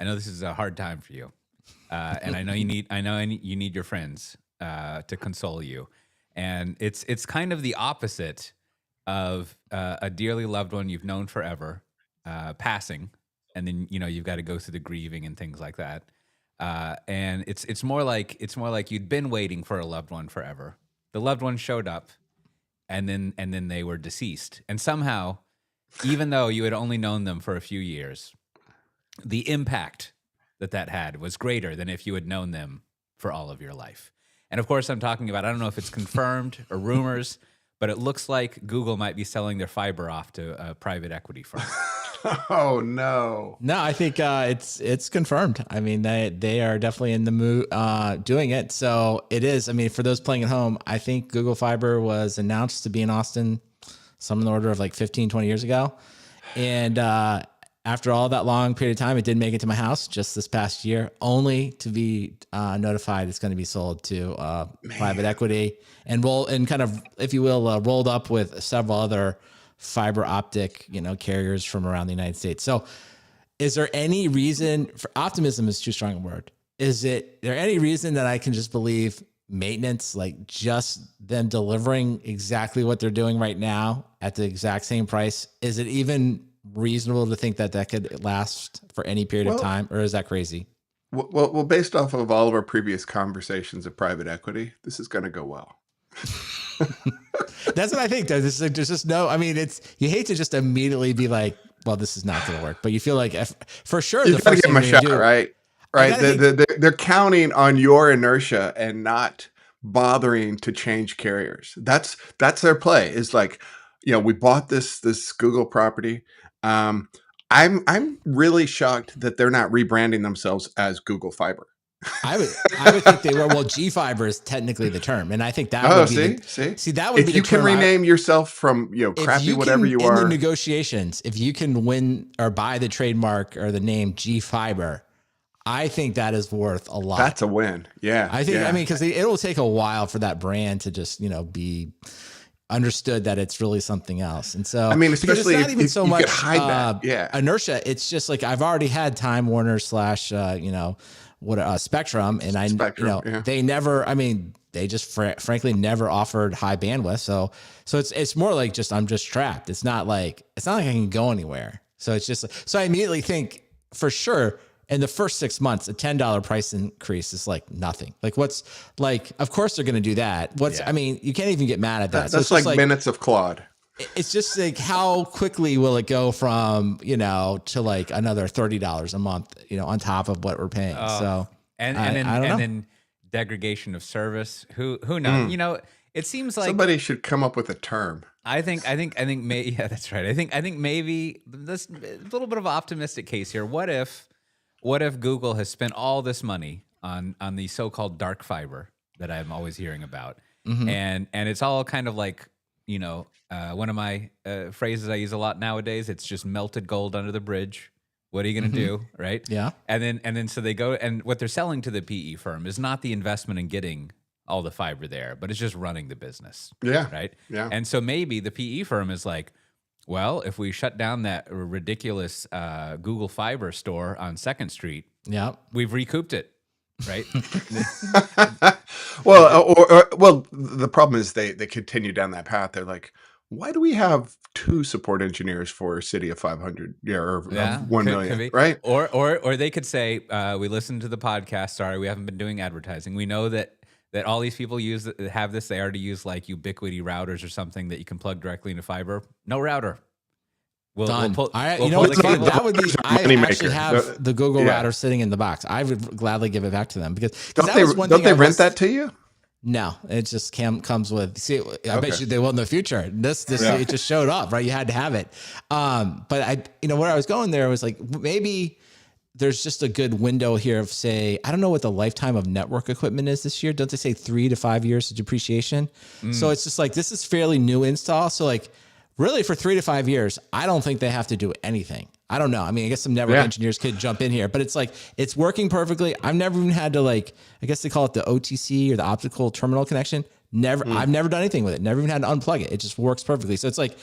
I know this is a hard time for you, and I know you need your friends to console you, and it's kind of the opposite of a dearly loved one you've known forever passing, and then you've got to go through the grieving and things like that. And it's more like you'd been waiting for a loved one forever. The loved one showed up, and then they were deceased, and somehow, even though you had only known them for a few years, the impact that had was greater than if you had known them for all of your life. And of course, I'm talking about, I don't know if it's confirmed or rumors, but it looks like Google might be selling their fiber off to a private equity firm. Oh no! No, I think it's confirmed. I mean, they are definitely in the mood doing it. So it is. I mean, for those playing at home, I think Google Fiber was announced to be in Austin, some in the order of like 15, 20 years ago. And after all that long period of time, it did make it to my house just this past year, only to be notified it's going to be sold to private equity and kind of, if you will, rolled up with several other fiber optic, carriers from around the United States. So is there any reason for optimism is too strong a word? Is there any reason that I can just believe maintenance, like just them delivering exactly what they're doing right now at the exact same price? Is it even reasonable to think that could last for any period of time, or is that crazy? Well, based off of all of our previous conversations of private equity, this is going to go well. That's what I think. There's just no, I mean, you hate to just immediately be like, well, this is not going to work, but you feel like for sure, you got to give them a shot, right? Right. They're counting on your inertia and not bothering to change carriers. That's their play, is like, we bought this Google property. I'm really shocked that they're not rebranding themselves as Google Fiber. I would think they were. Well, G Fiber is technically the term, and I think that would be see that would if be you can rename yourself from crappy whatever you are in the negotiations. If you can win or buy the trademark or the name G Fiber, I think that is worth a lot. That's a win. Yeah, I think. Yeah. I mean, because it will take a while for that brand to just be understood that it's really something else. And so, I mean, especially it's not even so much hide that. Inertia. It's just like I've already had Time Warner / Spectrum, and they never. I mean, they just frankly never offered high bandwidth. So it's more like I'm just trapped. It's not like I can go anywhere. So it's just so I immediately think for sure in the first 6 months a $10 price increase is like nothing. Like what's like? Of course they're going to do that. I mean, you can't even get mad at that. That's so like minutes of Claude. It's just like how quickly will it go from to like another $30 a month on top of what we're paying. So and then degradation of service. Who knows? It seems like somebody should come up with a term. I think maybe that's right. I think maybe this a little bit of an optimistic case here. What if Google has spent all this money on the so-called dark fiber that I'm always hearing about, and it's all kind of like one of my phrases I use a lot nowadays. It's just melted gold under the bridge. What are you going to do, right? Yeah. And then so they go, and what they're selling to the PE firm is not the investment in getting all the fiber there, but it's just running the business. Yeah. Right. Yeah. And so maybe the PE firm is like, well, if we shut down that ridiculous Google Fiber store on 2nd Street, we've recouped it. Right. Well, the problem is they continue down that path. They're like, why do we have 2 support engineers for a city of 500 or 1 million, right? Or they could say, we listened to the podcast. Sorry, we haven't been doing advertising. We know that all these people have this. They already use like Ubiquity routers or something that you can plug directly into fiber. No router. Done. That would be. I actually have the Google router sitting in the box. I would gladly give it back to them because don't they rent that to you? No, it just comes with. See, I bet you they will in the future. This it just showed up, right? You had to have it. But where I was going there was like maybe there's just a good window here of say I don't know what the lifetime of network equipment is this year. Don't they say 3 to 5 years of depreciation? So it's just like this is fairly new install. So like. Really, for 3 to 5 years, I don't think they have to do anything. I don't know. I mean, I guess some network engineers could jump in here, but it's like, it's working perfectly. I've never even had to I guess they call it the OTC or the optical terminal connection. I've never done anything with it. Never even had to unplug it. It just works perfectly. So it's like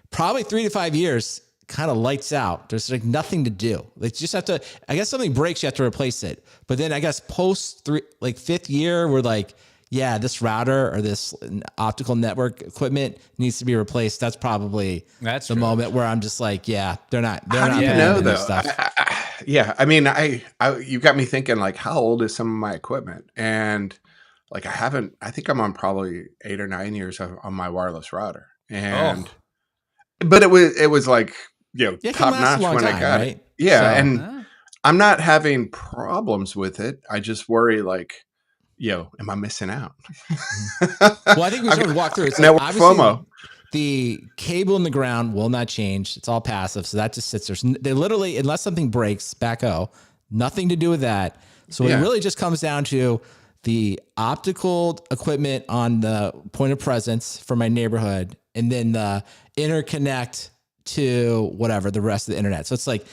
probably 3 to 5 years. kind of lights out. There's like nothing to do. Like, you just have to, I guess something breaks, you have to replace it. But then I guess post fifth year, we're like, yeah, this router or this optical network equipment needs to be replaced. That's probably the moment where I'm just like, yeah, they're not. How do you know though? Yeah, I mean, you got me thinking like, how old is some of my equipment? And like, I think I'm on probably 8 or 9 years on my wireless router. And but it was like, top notch when I got it. Yeah, so, and I'm not having problems with it. I just worry like, am I missing out? Well, I think we sort of walk through. It's like, FOMO. The cable in the ground will not change. It's all passive. So that just sits there. They literally, unless something breaks, nothing to do with that. So it really just comes down to the optical equipment on the point of presence for my neighborhood, and then the interconnect to whatever, the rest of the internet. So it's like,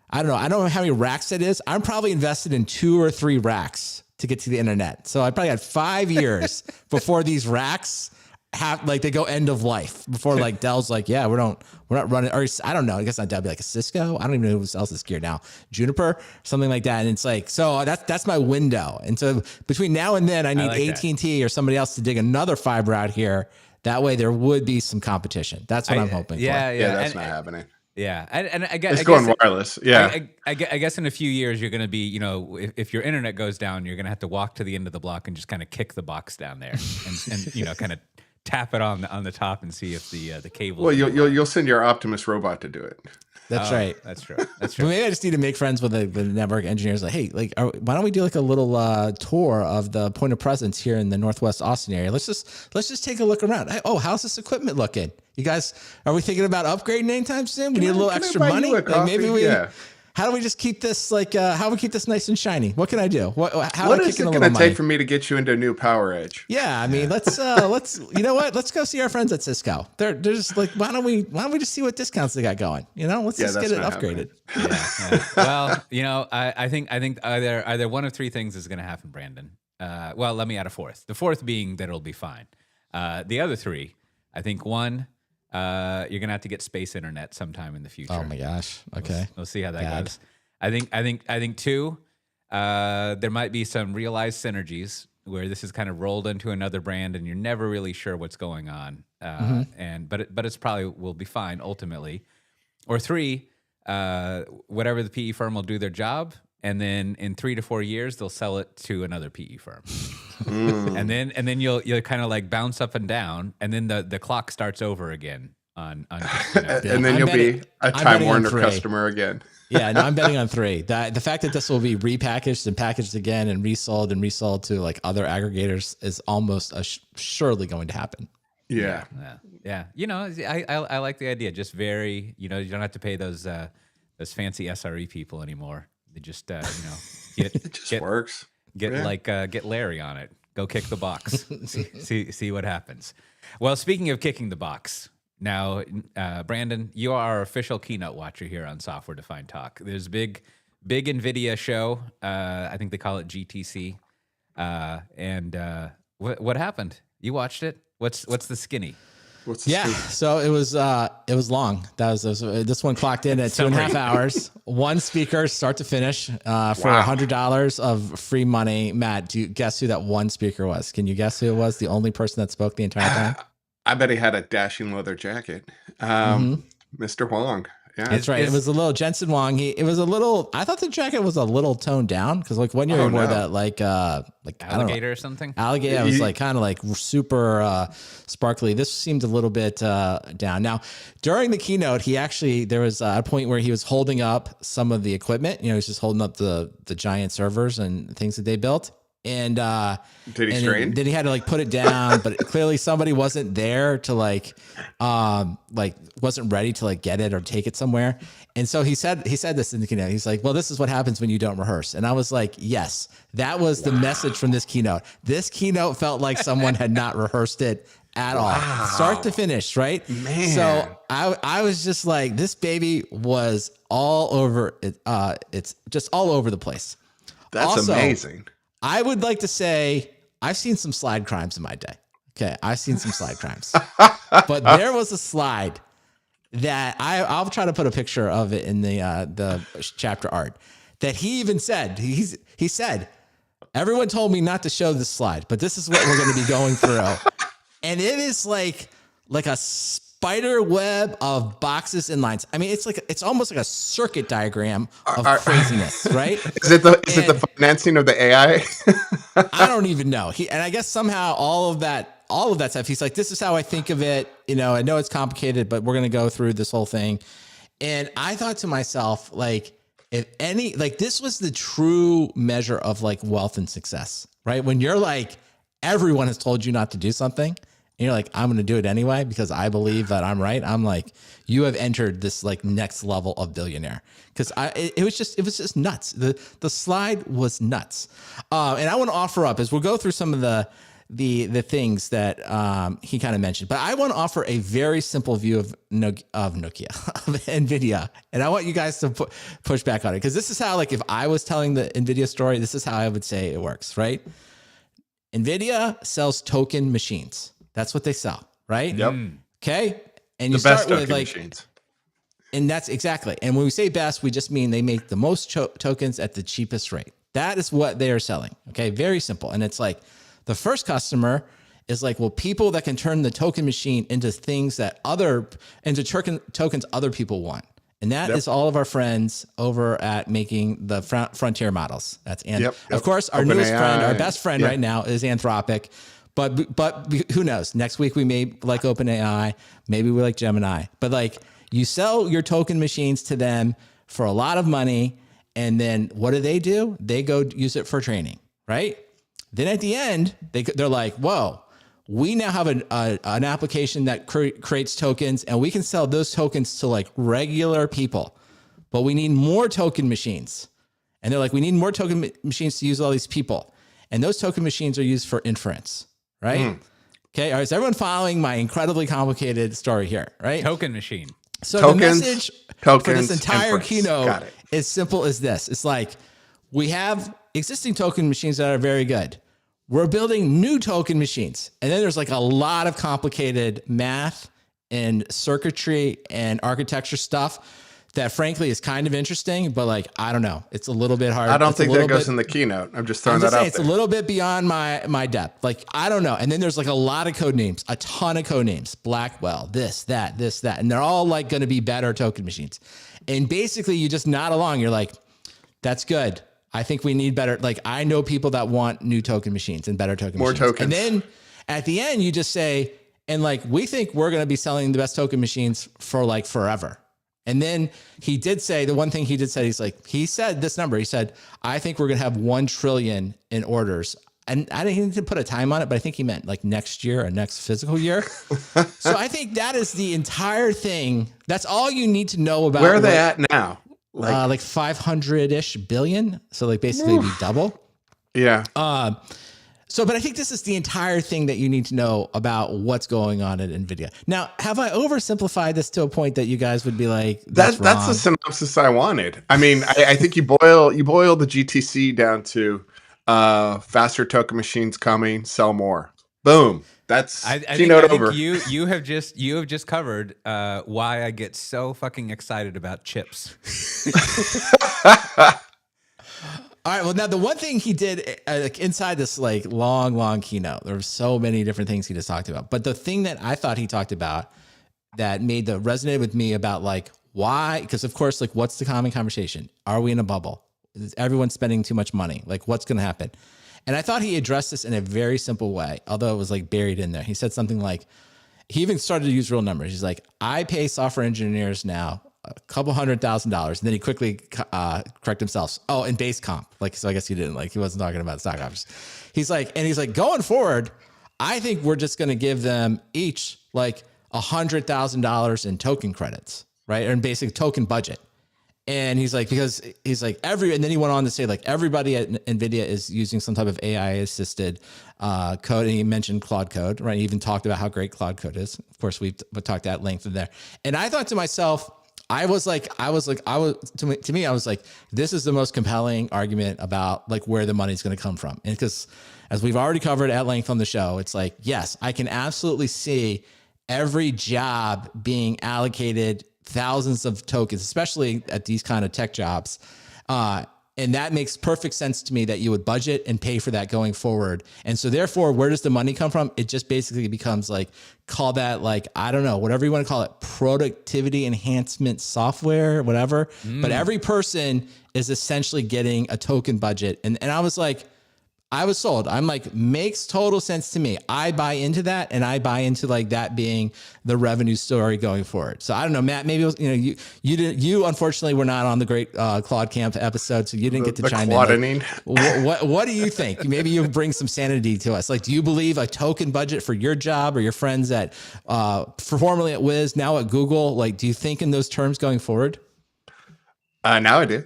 I don't know how many racks it is. I'm probably invested in 2 or 3 racks to get to the internet. So I probably had 5 years before these racks they go end of life, before like Dell's like, yeah, we're not running, or I don't know. I guess not Dell, be like a Cisco. I don't even know who else is geared now. Juniper, something like that. And it's like, so that's my window. And so between now and then I need AT&T or somebody else to dig another fiber out here. That way there would be some competition. That's what I'm hoping for. Yeah, that's not happening. Yeah, and I guess it's going wireless. Yeah, I guess in a few years you're going to be, if your internet goes down, you're going to have to walk to the end of the block and just kind of kick the box down there, and kind of tap it on the top and see if the cable. Well, you'll send your Optimus robot to do it. That's right. That's true. That's true. But maybe I just need to make friends with the network engineers. Like, hey, why don't we do like a little tour of the point of presence here in the Northwest Austin area? Let's just take a look around. Hey, how's this equipment looking? You guys, are we thinking about upgrading anytime soon? We need a little extra money. Like maybe we. Yeah. How do we just keep this how do we keep this nice and shiny? What can I do? What is it going to take for me to get you into a new Power Edge? Yeah, I mean, let's you know what? Let's go see our friends at Cisco. They're just like, why don't we just see what discounts they got going? Let's just get it upgraded. Well, I think either one of 3 things is going to happen, Brandon. Well, let me add a fourth. The fourth being that it'll be fine. The other 3, I think one. You're gonna have to get space internet sometime in the future. Oh my gosh! Okay, we'll see how that goes. I think 2. There might be some realized synergies where this is kind of rolled into another brand, and you're never really sure what's going on. But it's probably will be fine ultimately. Or 3, whatever the PE firm will do their job, and then in 3 to 4 years they'll sell it to another PE firm. And then you'll kind of like bounce up and down, and then the clock starts over again on and then you'll be a Time Warner customer again. Yeah, no, I'm betting on 3. The fact that this will be repackaged and packaged again and resold to like other aggregators is almost surely going to happen. Yeah. I like the idea. Just very, you don't have to pay those fancy SRE people anymore. They just it just works. Get Larry on it. Go kick the box. see what happens. Well, speaking of kicking the box, now, Brandon, you are our official keynote watcher here on Software Defined Talk. There's big NVIDIA show. I think they call it GTC. And what happened? You watched it? What's the skinny? So it was long. This one clocked in at 2.5 hours. 1 speaker, start to finish, for $100 of free money. Matt, do you guess who that 1 speaker was? Can you guess who it was? The only person that spoke the entire time? I bet he had a dashing leather jacket. Mr. Huang. Yeah, that's right. It was a little Jensen Huang. I thought the jacket was a little toned down because like one year he wore that like alligator or something. Alligator. It was like kind of like super sparkly. This seemed a little bit down. Now during the keynote, there was a point where he was holding up some of the equipment. He was just holding up the giant servers and things that they built. And did he strain? Then he had to like put it down, but clearly somebody wasn't there to wasn't ready to like get it or take it somewhere. And so he said this in the keynote. He's like, well, this is what happens when you don't rehearse. And I was like, yes, that was the message from this keynote. This keynote felt like someone had not rehearsed it at all, start to finish. Right. Man. So I was just like, this baby was all over it. It's just all over the place. That's also amazing. I would like to say I've seen some slide crimes in my day. Okay, I've seen some slide crimes. But there was a slide that I'll try to put a picture of it in the chapter art, that he even said, he said, everyone told me not to show this slide, but this is what we're going to be going through. And it is like a spider web of boxes and lines. I mean, it's almost like a circuit diagram of craziness, right? Is it the financing of the AI? I don't even know. And I guess somehow all of that stuff, he's like, this is how I think of it. You know, I know it's complicated, but we're going to go through this whole thing. And I thought to myself, like, this was the true measure of like wealth and success, right? When you're like, everyone has told you not to do something and you're like, I'm going to do it anyway, because I believe that I'm right. I'm like, you have entered this like next level of billionaire. Cause it was just nuts. The slide was nuts. And I want to offer up as we'll go through some of the things that he kind of mentioned, but I want to offer a very simple view of NVIDIA, and I want you guys to push back on it, because this is how, like, if I was telling the NVIDIA story, this is how I would say it works, right? NVIDIA sells token machines. That's what they sell, right? Yep. Okay, and The you start best with token like, machines. and that's exactly. And when we say best, we just mean they make the most tokens at the cheapest rate. That is what they are selling. Okay, very simple, and it's like, the first customer is like, well, people that can turn the token machine into things that tokens other people want. And that is all of our friends over at making the frontier models. That's of course, our newest friend, our best friend right now is Anthropic. But who knows? Next week we may like OpenAI, maybe we like Gemini. But like, you sell your token machines to them for a lot of money, and then what do? They go use it for training, right? Then at the end, they're like, whoa, we now have an application that creates tokens, and we can sell those tokens to like regular people, but we need more token machines. And they're like, we need more token machines to use all these people. And those token machines are used for inference, right? Okay. All right. Is everyone following my incredibly complicated story here, right? Token machine. So the message for this entire keynote is simple as this. It's like, we have existing token machines that are very good. We're building new token machines. And then there's like a lot of complicated math and circuitry and architecture stuff that frankly is kind of interesting, but like, I don't know. It's a little bit hard. I don't think that goes in the keynote. I'm just throwing that out there. It's a little bit beyond my depth. Like, I don't know. And then there's like a lot of code names, a ton of code names, Blackwell, this, that. And they're all like going to be better token machines. And basically you just nod along. You're like, that's good. I think we need better. Like, I know people that want new token machines and better token machines. More tokens. And then at the end, you just say, and like, we think we're going to be selling the best token machines for like forever. And then he did say, the one thing he did say, he said this number, he said, I think we're going to have 1 trillion in orders. And I didn't need to put a time on it, but I think he meant like next year or next physical year. So I think that is the entire thing. That's all you need to know about. Where are they at now? Like 500-ish billion. So like basically be double. Yeah. But I think this is the entire thing that you need to know about what's going on at NVIDIA. Now, have I oversimplified this to a point that you guys would be like, that's the synopsis I wanted. I mean, I think you boil the GTC down to faster token machines coming, sell more. Boom. That's keynote over. You have just covered why I get so fucking excited about chips. All right. Well, now the one thing he did like inside this like long keynote, there were so many different things he just talked about. But the thing that I thought he talked about that resonated with me about like why, because of course, like what's the common conversation? Are we in a bubble? Is everyone spending too much money? Like what's going to happen? And I thought he addressed this in a very simple way, although it was like buried in there. He said something like, he even started to use real numbers. He's like, I pay software engineers now $200,000. And then he quickly corrected himself. Oh, and base comp. Like, so I guess he wasn't talking about stock options. He's like, going forward, I think we're just going to give them each like $100,000 in token credits, right? Or in basic token budget. And he's like, because he's like and then he went on to say like everybody at NVIDIA is using some type of AI assisted code. And he mentioned Claude Code, right? He even talked about how great Claude Code is. Of course, we've talked at length in there. And I thought to myself, to me, I was like, this is the most compelling argument about like where the money's going to come from. And because as we've already covered at length on the show, it's like, yes, I can absolutely see every job being allocated thousands of tokens, especially at these kind of tech jobs. And that makes perfect sense to me that you would budget and pay for that going forward. And so therefore, where does the money come from? It just basically becomes like, call that like, I don't know, whatever you want to call it, productivity enhancement software, whatever. But every person is essentially getting a token budget. And I was like, I was sold. I'm like, makes total sense to me. I buy into that, and I buy into like that being the revenue story going forward. So I don't know, Matt. Maybe it was, you unfortunately were not on the great Claude Camp episode, so you didn't get to chime in. Like, what do you think? Maybe you bring some sanity to us. Like, do you believe a token budget for your job or your friends at formerly at Wiz, now at Google? Like, do you think in those terms going forward? Now I do.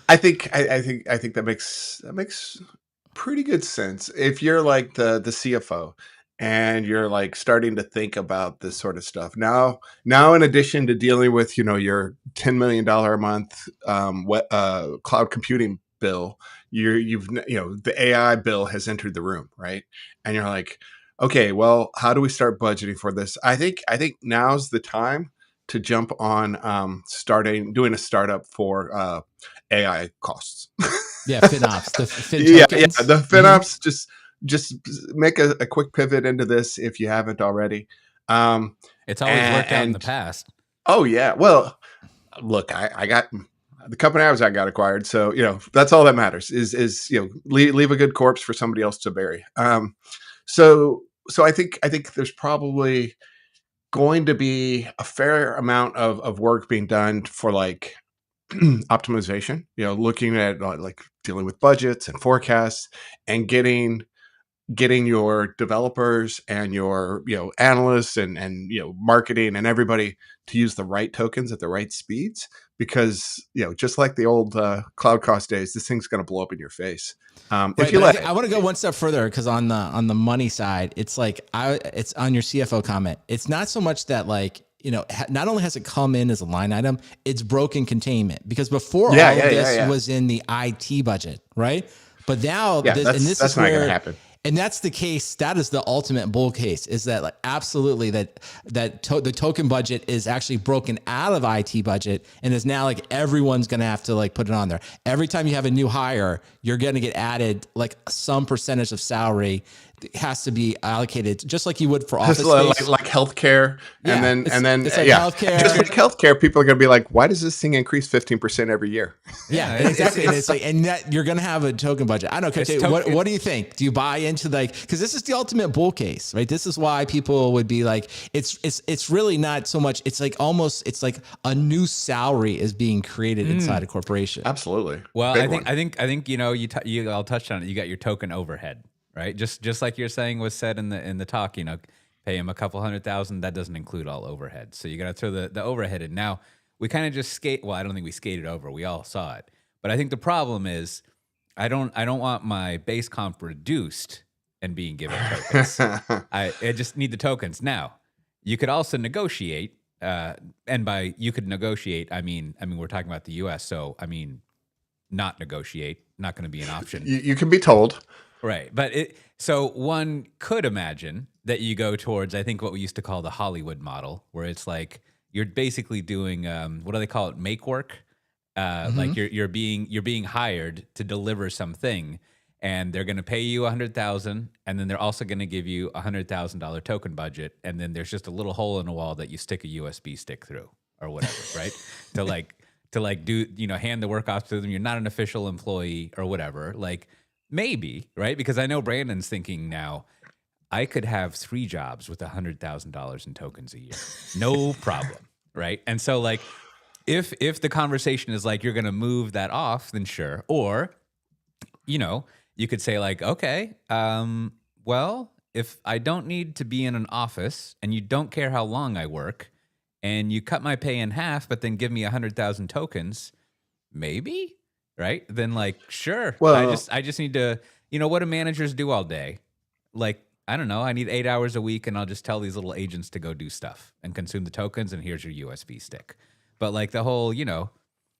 I think that makes pretty good sense. If you're like the CFO and you're like starting to think about this sort of stuff now, in addition to dealing with your $10 million a month cloud computing bill, the AI bill has entered the room, right? And you're like, okay, well, how do we start budgeting for this? I think now's the time to jump on doing a startup for AI costs. Yeah, FinOps. The tokens. The FinOps. Just make a quick pivot into this if you haven't already. It's always worked out in the past. Oh yeah. Well, look, I got the company I was at got acquired, so that's all that matters. Is leave a good corpse for somebody else to bury. So I think there's probably going to be a fair amount of work being done for like optimization, looking at like dealing with budgets and forecasts and getting your developers and your analysts and marketing and everybody to use the right tokens at the right speeds, because just like the old cloud cost days, this thing's going to blow up in your face. If you I want to go one step further, because on the money side, it's like it's on your CFO comment. It's not so much that like, not only has it come in as a line item, it's broken containment, because before all of this was in the IT budget, right? But now, this is not going to happen. And that's the case. That is the ultimate bull case, is that like absolutely the token budget is actually broken out of IT budget and is now like everyone's going to have to like put it on there. Every time you have a new hire, you're going to get added like some percentage of salary has to be allocated, just like you would for office space. Like healthcare. Yeah, and then it's like healthcare. Just like healthcare, people are going to be like, why does this thing increase 15% every year? Yeah, exactly. And it's like, and that you're going to have a token budget. I don't know. What do you think? Do you buy into because this is the ultimate bull case, right? This is why people would be like, it's really not so much. It's like it's like a new salary is being created inside a corporation. Absolutely. Well, I think you all touched on it. You got your token overhead. Right, just like you're saying was said in the talk, pay him a couple $100,000. That doesn't include all overhead, so you got to throw the overhead in. Now we kind of just Well, I don't think we skated over. We all saw it, but I think the problem is I don't want my base comp reduced and being given tokens. I just need the tokens. Now you could also negotiate, and by you could negotiate, I mean we're talking about the U.S., so not negotiate, not going to be an option. You can be told. Right. But so one could imagine that you go towards, I think, what we used to call the Hollywood model, where it's like you're basically doing what do they call it? Make work. Like you're being hired to deliver something, and they're going to pay you $100,000, and then they're also going to give you $100,000 token budget, and then there's just a little hole in the wall that you stick a USB stick through or whatever, right? to do hand the work off to them. You're not an official employee or whatever. Like. Maybe, right? Because I know Brandon's thinking now, I could have 3 jobs with $100,000 in tokens a year. No problem, right? And so like, if the conversation is like, you're going to move that off, then sure. Or, you could say like, okay, well, if I don't need to be in an office and you don't care how long I work and you cut my pay in half, but then give me 100,000 tokens, maybe? Right? Then like, sure. Well, I just need to, what do managers do all day? Like, I don't know. I need 8 hours a week, and I'll just tell these little agents to go do stuff and consume the tokens, and here's your USB stick. But like the whole,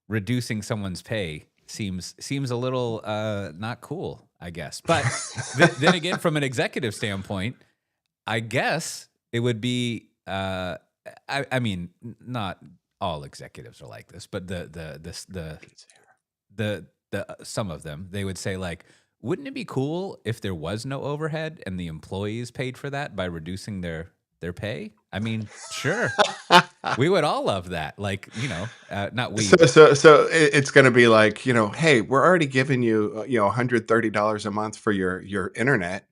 reducing someone's pay seems a little not cool, I guess. But then again, from an executive standpoint, I guess it would be. I mean, not all executives are like this, but the some of them, they would say like, wouldn't it be cool if there was no overhead and the employees paid for that by reducing their pay? I mean, sure, we would all love that. Like, not we. So it's going to be like, hey, we're already giving you, $130 a month for your internet,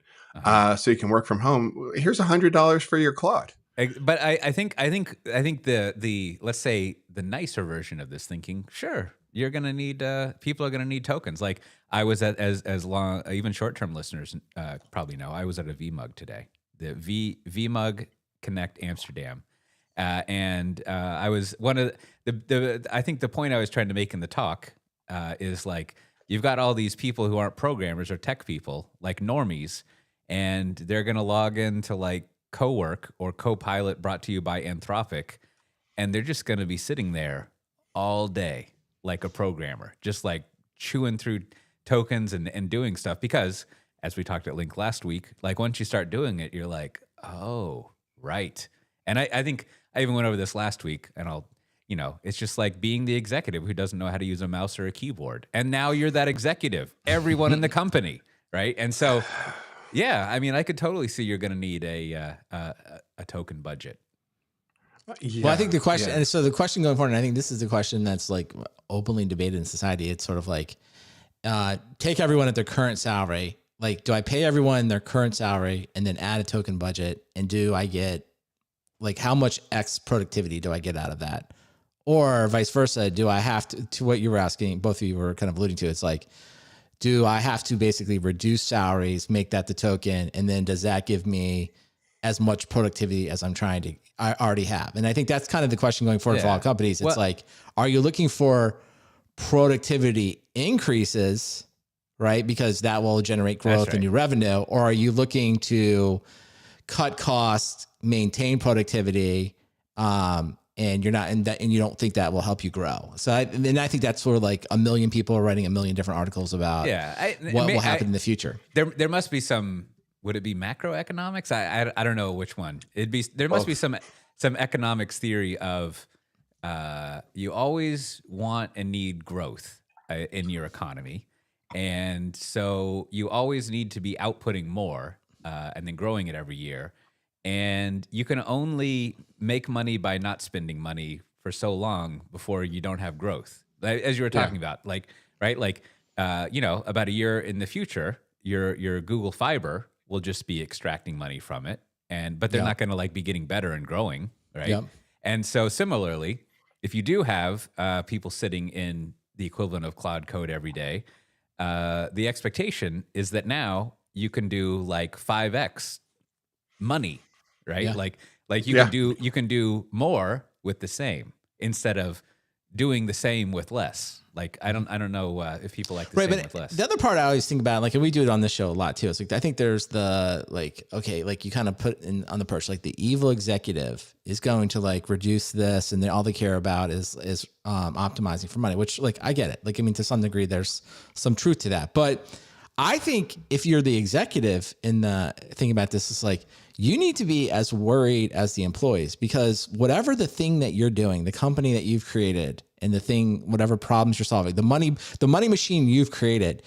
so you can work from home. Here's $100 for your Claude. But I think the let's say the nicer version of this thinking, sure, you're gonna need people are gonna need tokens. Like I was at as long, even short-term listeners probably know, I was at a VMUG today, the VMUG Connect Amsterdam, and I was one of the I think the point I was trying to make in the talk is like, you've got all these people who aren't programmers or tech people, like normies, and they're gonna log into like Cowork or Copilot brought to you by Anthropic, and they're just going to be sitting there all day like a programmer, just like chewing through tokens and doing stuff. Because as we talked at Link last week, like once you start doing it, you're like, oh, right. And I think I even went over this last week, and it's just like being the executive who doesn't know how to use a mouse or a keyboard. And now you're that executive, everyone in the company, right? And so yeah, I mean, I could totally see you're going to need a token budget. Well, I think the question, and so the question going forward, and I think this is the question that's like openly debated in society. It's sort of like, take everyone at their current salary. Like, do I pay everyone their current salary and then add a token budget? And do I get, like, how much X productivity do I get out of that? Or vice versa, do I have to what you were asking, both of you were kind of alluding to, it's like, do I have to basically reduce salaries, make that the token, and then does that give me as much productivity as I already have? And I think that's kind of the question going forward for all companies. It's like, are you looking for productivity increases, right? Because that will generate growth and new revenue. Or are you looking to cut costs, maintain productivity, and you're not in that, and you don't think that will help you grow. So I think that's sort of like a million people are writing a million different articles about what will happen in the future. There must be some, would it be macroeconomics? I don't know which one. There must be some economics theory of you always want and need growth in your economy. And so you always need to be outputting more and then growing it every year. And you can only make money by not spending money for so long before you don't have growth. As you were talking about, like, right? Like, about a year in the future, your Google Fiber will just be extracting money from it. But they're not going to like be getting better and growing, right? Yep. And so similarly, if you do have people sitting in the equivalent of cloud code every day, the expectation is that now you can do like 5x money, right? Yeah. Like you can do more with the same instead of doing the same with less. Like I don't know if people like the same with less. The other part I always think about, like, and we do it on this show a lot too. It's like I think there's the like you kind of put in on the perch, like the evil executive is going to like reduce this, and all they care about is optimizing for money. Which, like, I get it. Like, I mean, to some degree, there's some truth to that. But I think if you're the executive in the thing about this, is like you need to be as worried as the employees, because whatever the thing that you're doing, the company that you've created, and the thing, whatever problems you're solving, the money machine you've created,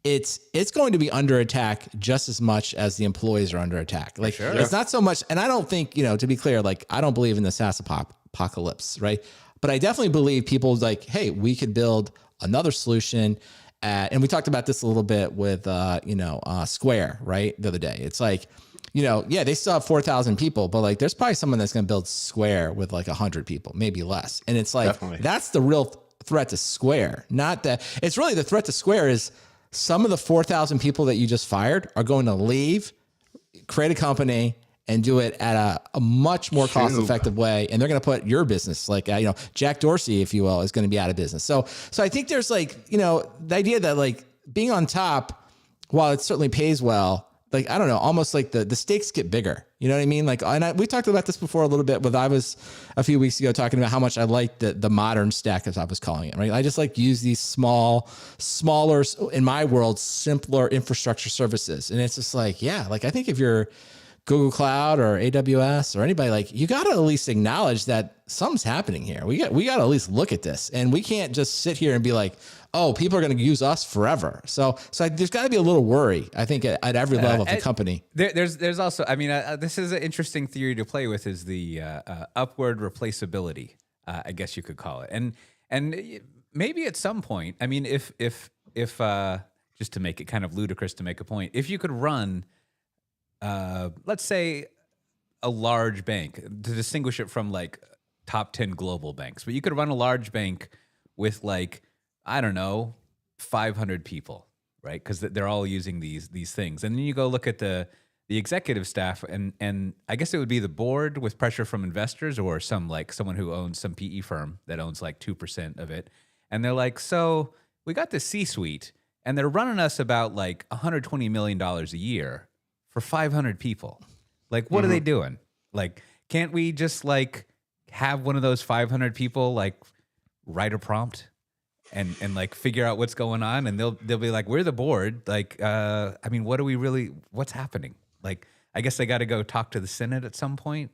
it's going to be under attack just as much as the employees are under attack. Like, it's not so much, and I don't think, to be clear, like, I don't believe in the SaaS apocalypse, right? But I definitely believe people like, hey, we could build another solution. And we talked about this a little bit with, Square, right? The other day. It's like, they still have 4,000 people, but like, there's probably someone that's going to build Square with like 100 people, maybe less. And it's like, that's the real threat to Square. Not that it's really the threat to Square is some of the 4,000 people that you just fired are going to leave, create a company, and do it at a much more cost-effective way. And they're going to put your business, like, Jack Dorsey, if you will, is going to be out of business. So I think there's like, the idea that like being on top, while it certainly pays well, like, I don't know, almost like the stakes get bigger. You know what I mean? Like, we talked about this before a little bit, but I was a few weeks ago talking about how much I like the modern stack, as I was calling it, right? I just like use these smaller, in my world, simpler infrastructure services. And it's just like, I think if you're Google Cloud or AWS or anybody, like, you got to at least acknowledge that something's happening here. We got to at least look at this, and we can't just sit here and be like, oh, people are going to use us forever. So there's got to be a little worry, I think, at every level of the company. There's also, I mean, this is an interesting theory to play with, is the upward replaceability, I guess you could call it. And maybe at some point, I mean, if just to make it kind of ludicrous to make a point, if you could run, let's say, a large bank, to distinguish it from like top 10 global banks, but you could run a large bank with, like, I don't know, 500 people, right? Because they're all using these things. And then you go look at the executive staff, and I guess it would be the board with pressure from investors, or someone who owns some PE firm that owns like 2% of it. And they're like, so we got this C-suite, and they're running us about like $120 million a year for 500 people. Like, what are they doing? Like, can't we just like have one of those 500 people like write a prompt and like figure out what's going on? And they'll be like, we're the board. Like, I mean, what's happening? Like, I guess they got to go talk to the Senate at some point.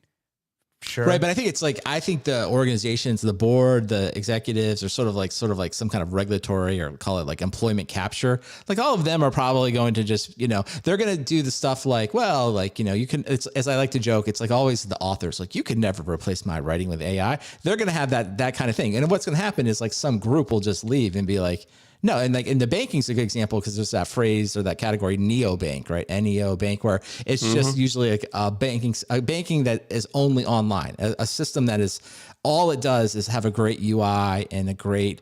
Sure. Right. But I think it's like, I think the organizations, the board, the executives are sort of like some kind of regulatory, or call it like employment capture. Like, all of them are probably going to just, they're going to do the stuff like, well, like, you can, it's, as I like to joke, it's like always the authors, like, you could never replace my writing with AI. They're going to have that kind of thing. And what's going to happen is like some group will just leave and be like, no. And like in the banking's a good example, because there's that phrase or that category, neobank, right? NEO bank, where it's just usually like a banking that is only online, a system that is, all it does is have a great UI and a great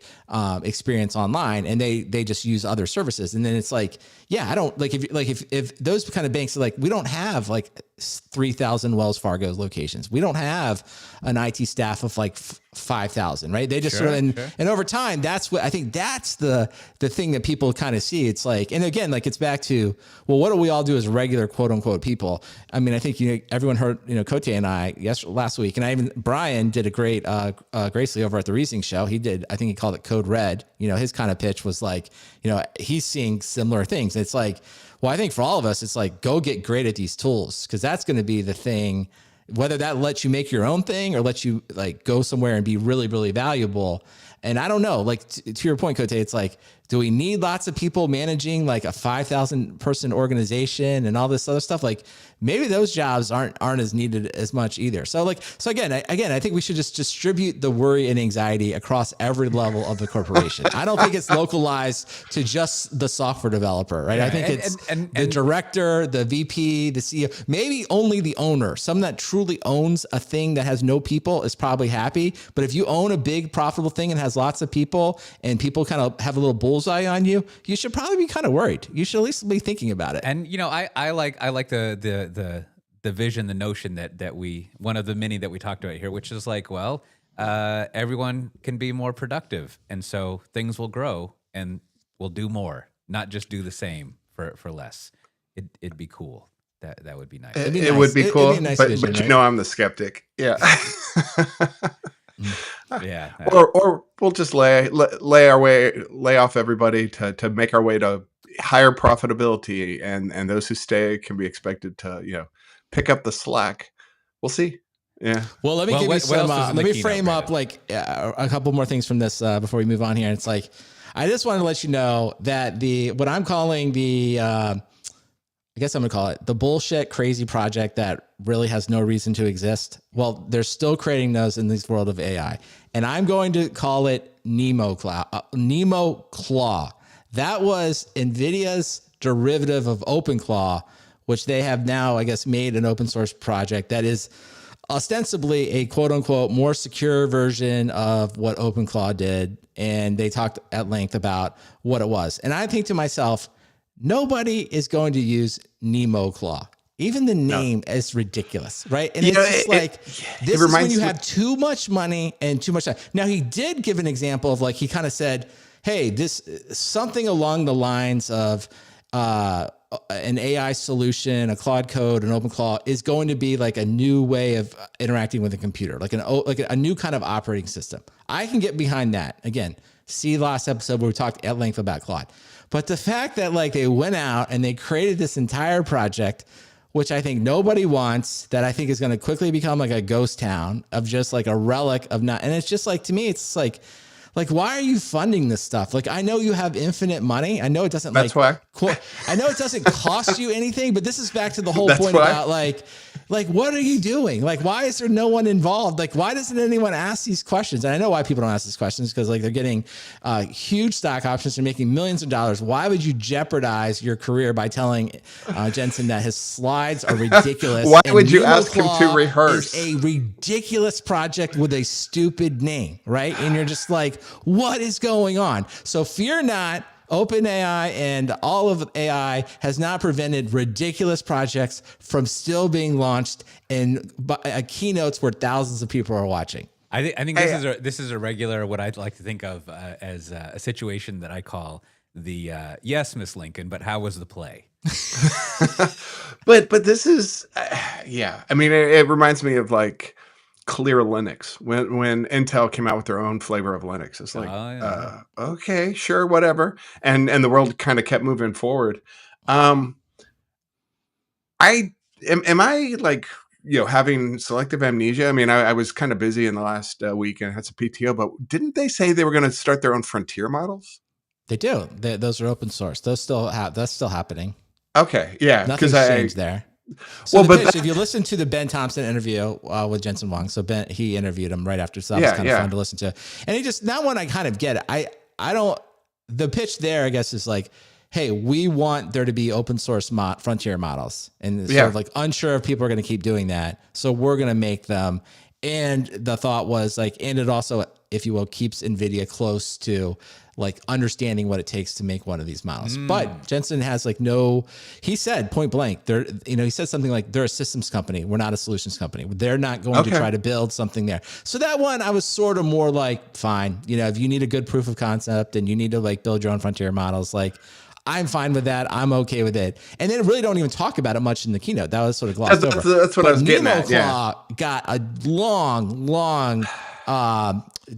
experience online, and they just use other services. And then it's like, yeah, I don't like, if those kind of banks are like, we don't have like 3,000 Wells Fargo locations. We don't have an IT staff of like 5,000, right? They just and over time, that's what I think, that's the thing that people kind of see. It's like, and again, like, it's back to, well, what do we all do as regular quote unquote people? I mean, I think, everyone heard, Cote and I last week, and Brian did a great, graciously over at the Reasoning Show. I think he called it Code Red. His kind of pitch was like, he's seeing similar things. It's like, well, I think for all of us, it's like, go get great at these tools, because that's going to be the thing, whether that lets you make your own thing or lets you like go somewhere and be really, really valuable. And I don't know, like to your point, Cote, it's like, do we need lots of people managing like a 5,000 person organization and all this other stuff? Like, maybe those jobs aren't as needed as much either. So again, I think we should just distribute the worry and anxiety across every level of the corporation. I don't think it's localized to just the software developer, right? Yeah, I think it's the director, the VP, the CEO, maybe only the owner. Someone that truly owns a thing that has no people is probably happy. But if you own a big profitable thing and has lots of people, and people kind of have a little bullseye on you, you should probably be kind of worried. You should at least be thinking about it. And I like the vision, the notion that one of the many that we talked about here, which is like, well, everyone can be more productive, and so things will grow and we'll do more, not just do the same for less. It'd be cool. That would be nice. It would be cool, nice but vision, but right? I'm the skeptic. Yeah. Yeah. Or we'll just lay off everybody to make our way to higher profitability, and those who stay can be expected to pick up the slack. We'll see. Yeah. Well, let me give you some. Let me frame up like a couple more things from this before we move on here. And it's like, I just wanted to let you know that what I'm calling I guess I'm gonna call it the bullshit crazy project that really has no reason to exist. Well, they're still creating those in this world of AI, and I'm going to call it Nemo Claw. That was NVIDIA's derivative of OpenClaw, which they have now, I guess, made an open source project that is ostensibly a quote unquote more secure version of what OpenClaw did. And they talked at length about what it was. And I think to myself, nobody is going to use Nemo Claw. Even the name is ridiculous, right? And it's just like, this is when you have too much money and too much time. Now, he did give an example of like, he kind of said, hey, this something along the lines of an AI solution, a Claude Code, an OpenClaw is going to be like a new way of interacting with a computer, like a new kind of operating system. I can get behind that. Again, see last episode where we talked at length about Claude. But the fact that like they went out and they created this entire project which I think nobody wants, that I think is going to quickly become like a ghost town of just like a relic of not. And it's just like, to me, it's like, why are you funding this stuff? Like, I know you have infinite money. I know it doesn't That's why. I know it doesn't cost you anything, but this is back to the whole That's point why. about like, what are you doing? Like, why is there no one involved? Like, why doesn't anyone ask these questions? And I know why people don't ask these questions, because like they're getting huge stock options. They're making millions of dollars. Why would you jeopardize your career by telling Jensen that his slides are ridiculous? Why would you ask him to rehearse? Is a ridiculous project with a stupid name, right? And you're just like, what is going on? So fear not. OpenAI and all of AI has not prevented ridiculous projects from still being launched in keynotes where thousands of people are watching. I think this is a regular, what I'd like to think of as a situation that I call the yes, Miss Lincoln, but how was the play? but this is yeah. I mean, it reminds me of like Clear Linux when Intel came out with their own flavor of Linux. It's like, okay, sure, whatever. And the world kind of kept moving forward. Am I like, having selective amnesia? I mean, I was kind of busy in the last week and had some PTO, but didn't they say they were going to start their own frontier models? They do. Those are open source. That's still happening. Okay, yeah, nothing's changed there. So if you listen to the Ben Thompson interview with Jensen Huang, so he interviewed him right after, so that was kind of fun to listen to. And he just, that one I kind of get it. I don't, the pitch there, I guess, is like, hey, we want there to be open source frontier models, and sort of like unsure if people are going to keep doing that, so we're going to make them. And the thought was like, and it also, if you will, keeps NVIDIA close to like understanding what it takes to make one of these models. But Jensen has like he said point blank, he said something like, they're a systems company. We're not a solutions company. They're not going to try to build something there. So that one, I was sort of more like, fine, if you need a good proof of concept and you need to like build your own frontier models, like, I'm fine with that. I'm okay with it. And then really don't even talk about it much in the keynote. That was sort of glossed over. That's what I was getting at. NemoClaw got a long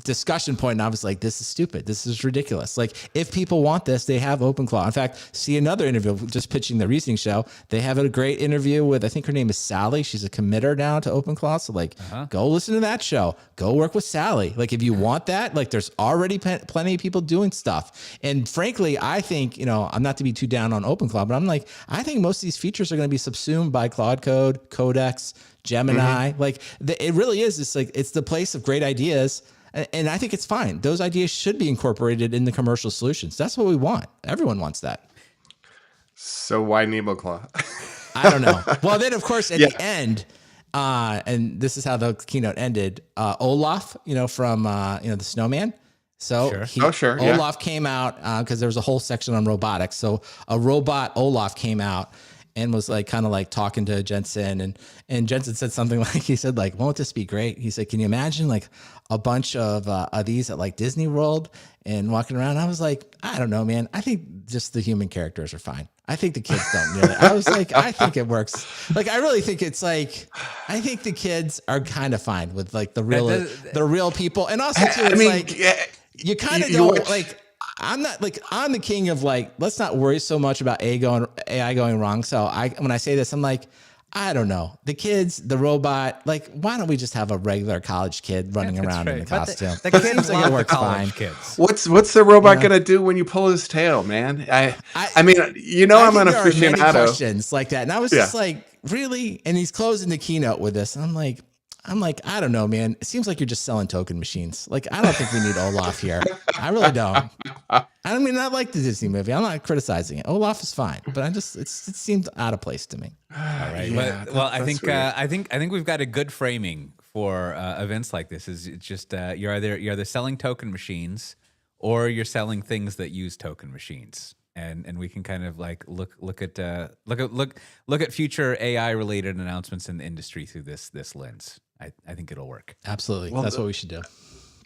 discussion point, and I was like, this is stupid. This is ridiculous. Like, if people want this, they have OpenClaw. In fact, see another interview, just pitching the Reasoning Show. They have a great interview with, I think her name is Sally. She's a committer now to OpenClaw. So like, go listen to that show. Go work with Sally. Like, if you want that, like, there's already plenty of people doing stuff. And frankly, I think, I'm not to be too down on OpenClaw, but I'm like, I think most of these features are going to be subsumed by Claude Code, Codex, Gemini. Like, it really is. It's like, it's the place of great ideas. And I think it's fine. Those ideas should be incorporated in the commercial solutions. That's what we want. Everyone wants that. So why NemoClaw? I don't know. Well, then of course at the end, and this is how the keynote ended. Olaf, from the snowman. So Olaf came out because there was a whole section on robotics. So a robot Olaf came out and was like kind of like talking to Jensen, and Jensen said something like, he said like, won't this be great? He said, can you imagine like a bunch of these at like Disney World and walking around? I was like, I don't know, man. I think just the human characters are fine. I think the kids don't really. I was like, I think it works. Like, I really think it's like, I think the kids are kind of fine with like the real people. And also too, it's you kind of don't like, I'm the king of like, let's not worry so much about AI going wrong. So when I say this, I'm like, I don't know. The kids, the robot, like, why don't we just have a regular college kid running around in the costume? The kids like it works fine. Kids. What's the robot gonna do when you pull his tail, man? I mean, I'm an aficionado. Many questions like that, and I was just like, really? And he's closing the keynote with this, and I'm like, I don't know, man. It seems like you're just selling token machines. Like, I don't think we need Olaf here. I really don't. I mean, I like the Disney movie. I'm not criticizing it. Olaf is fine, but it seemed out of place to me. All right. Well, I think we've got a good framing for events like this. Is it's just you're either selling token machines or you're selling things that use token machines. And we can kind of like look at future AI related announcements in the industry through this lens. I think it'll work. Absolutely. Well, that's what we should do.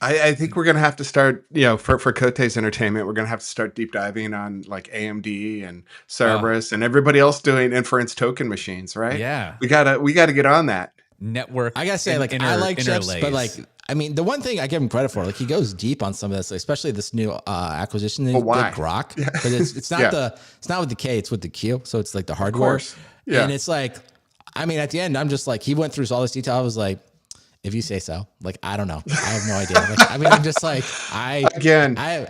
I think we're going to have to start, for Cote's entertainment, we're going to have to start deep diving on like AMD and Cerberus and everybody else doing inference token machines, right? Yeah. We gotta get on that. Network. I gotta say, like, I like chips, but like, I mean, the one thing I give him credit for, like, he goes deep on some of this, especially this new acquisition, Grok. But it's not it's not with the K, it's with the Q. So it's like the hardware. Of course. Yeah. And it's like, I mean, at the end, I'm just like, he went through all this detail. I was like, if you say so. Like, I don't know. I have no idea. Like, I mean, I'm just like, I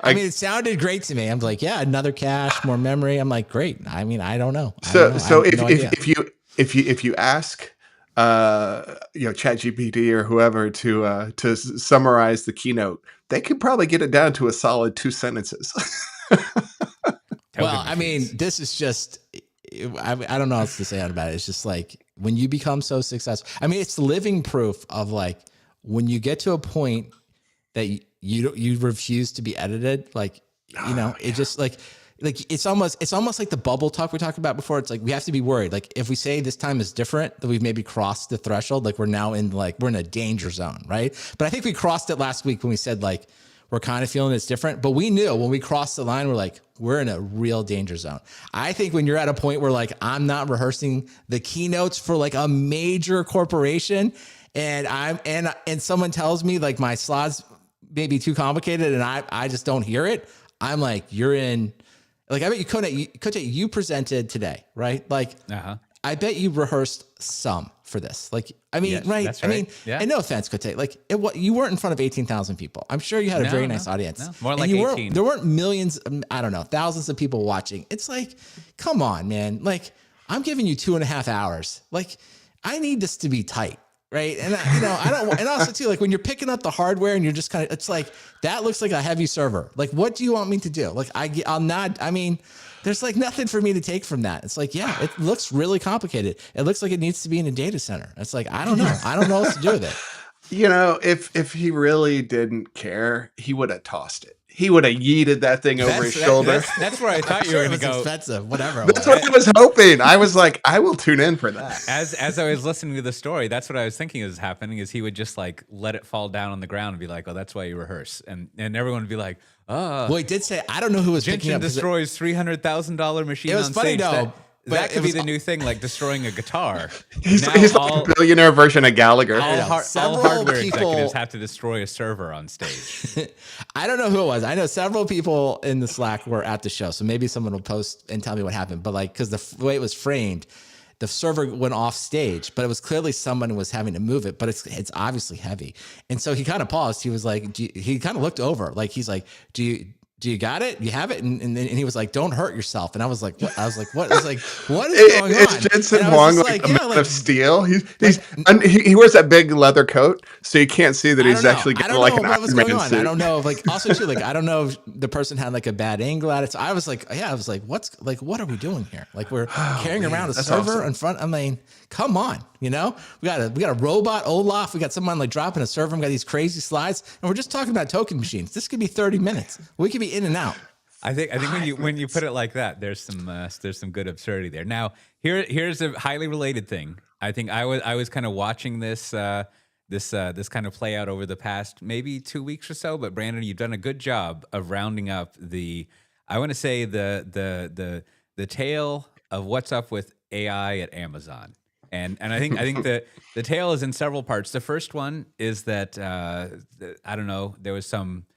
mean, it sounded great to me. I'm like, yeah, another cache, more memory. I'm like, great. I mean, I don't know. So if you ask ChatGPT or whoever to summarize the keynote, they could probably get it down to a solid 2 sentences. Well, I mean, this is just, I don't know what else to say about it. It's just like, when you become so successful, I mean, it's living proof of like, when you get to a point that you refuse to be edited, like, it just like it's almost like the bubble talk we talked about before. It's like, we have to be worried. Like, if we say this time is different, that we've maybe crossed the threshold, like we're now we're in a danger zone. Right. But I think we crossed it last week when we said like, we're kind of feeling it's different, but we knew when we crossed the line, we're like, we're in a real danger zone. I think when you're at a point where like, I'm not rehearsing the keynotes for like a major corporation, and someone tells me like my slides may be too complicated and I just don't hear it. I'm like, you're in, like, I bet you presented today, right? Like, I bet you rehearsed some for this. Like, I mean, yes, right? I mean, and no offense, Cote, like you weren't in front of 18,000 people. I'm sure you had a very nice audience. No, more like 18. There weren't millions, I don't know, thousands of people watching. It's like, come on, man. Like, I'm giving you 2.5 hours. Like, I need this to be tight. Right. And I don't, and also too, like when you're picking up the hardware and you're just kind of, it's like, that looks like a heavy server. Like, what do you want me to do? Like, I mean, there's like nothing for me to take from that. It's like, yeah, it looks really complicated. It looks like it needs to be in a data center. It's like, I don't know. I don't know what to do with it. If he really didn't care, he would have tossed it. He would have yeeted that thing over his shoulder. That's where I thought you were going to go. Expensive, whatever. That's what I was hoping. I was like, I will tune in for that. As I was listening to the story, that's what I was thinking is happening. Is he would just like let it fall down on the ground and be like, "Oh, that's why you rehearse," and everyone would be like, "Oh." Well, he did say, I don't know who was picking up. Destroys $300,000 machine. It was funny though. That could be the new thing, like destroying a guitar. He's like a billionaire version of Gallagher. All hardware executives have to destroy a server on stage. I don't know who it was. I know several people in the Slack were at the show, so maybe someone will post and tell me what happened. But like, because the way it was framed, the server went off stage, but it was clearly someone was having to move it. But it's obviously heavy, and so he kind of paused. He was like, he kind of looked over, like he's like, do you got it? You have it? And he was like, don't hurt yourself. And I was like, what? I was like, what? I was like, what is going on? It's Jensen Huang like a man of steel. He wears that big leather coat, so you can't see that he's actually getting like an Iron Man suit. I don't know. Like also too, like I don't know if the person had like a bad angle at it. So I was like, what are we doing here? Like we're carrying around a server in front. I mean, come on, we got a robot Olaf. We got someone like dropping a server. We got these crazy slides, and we're just talking about token machines. This could be 30 minutes. We could be in and out. I think when you put it like that, there's some good absurdity there. Now here's a highly related thing. I think I was kind of watching this this kind of play out over the past maybe 2 weeks or so. But Brandon, you've done a good job of rounding up the tale of what's up with AI at Amazon. And I think the tale is in several parts. The first one is that I don't know, there was some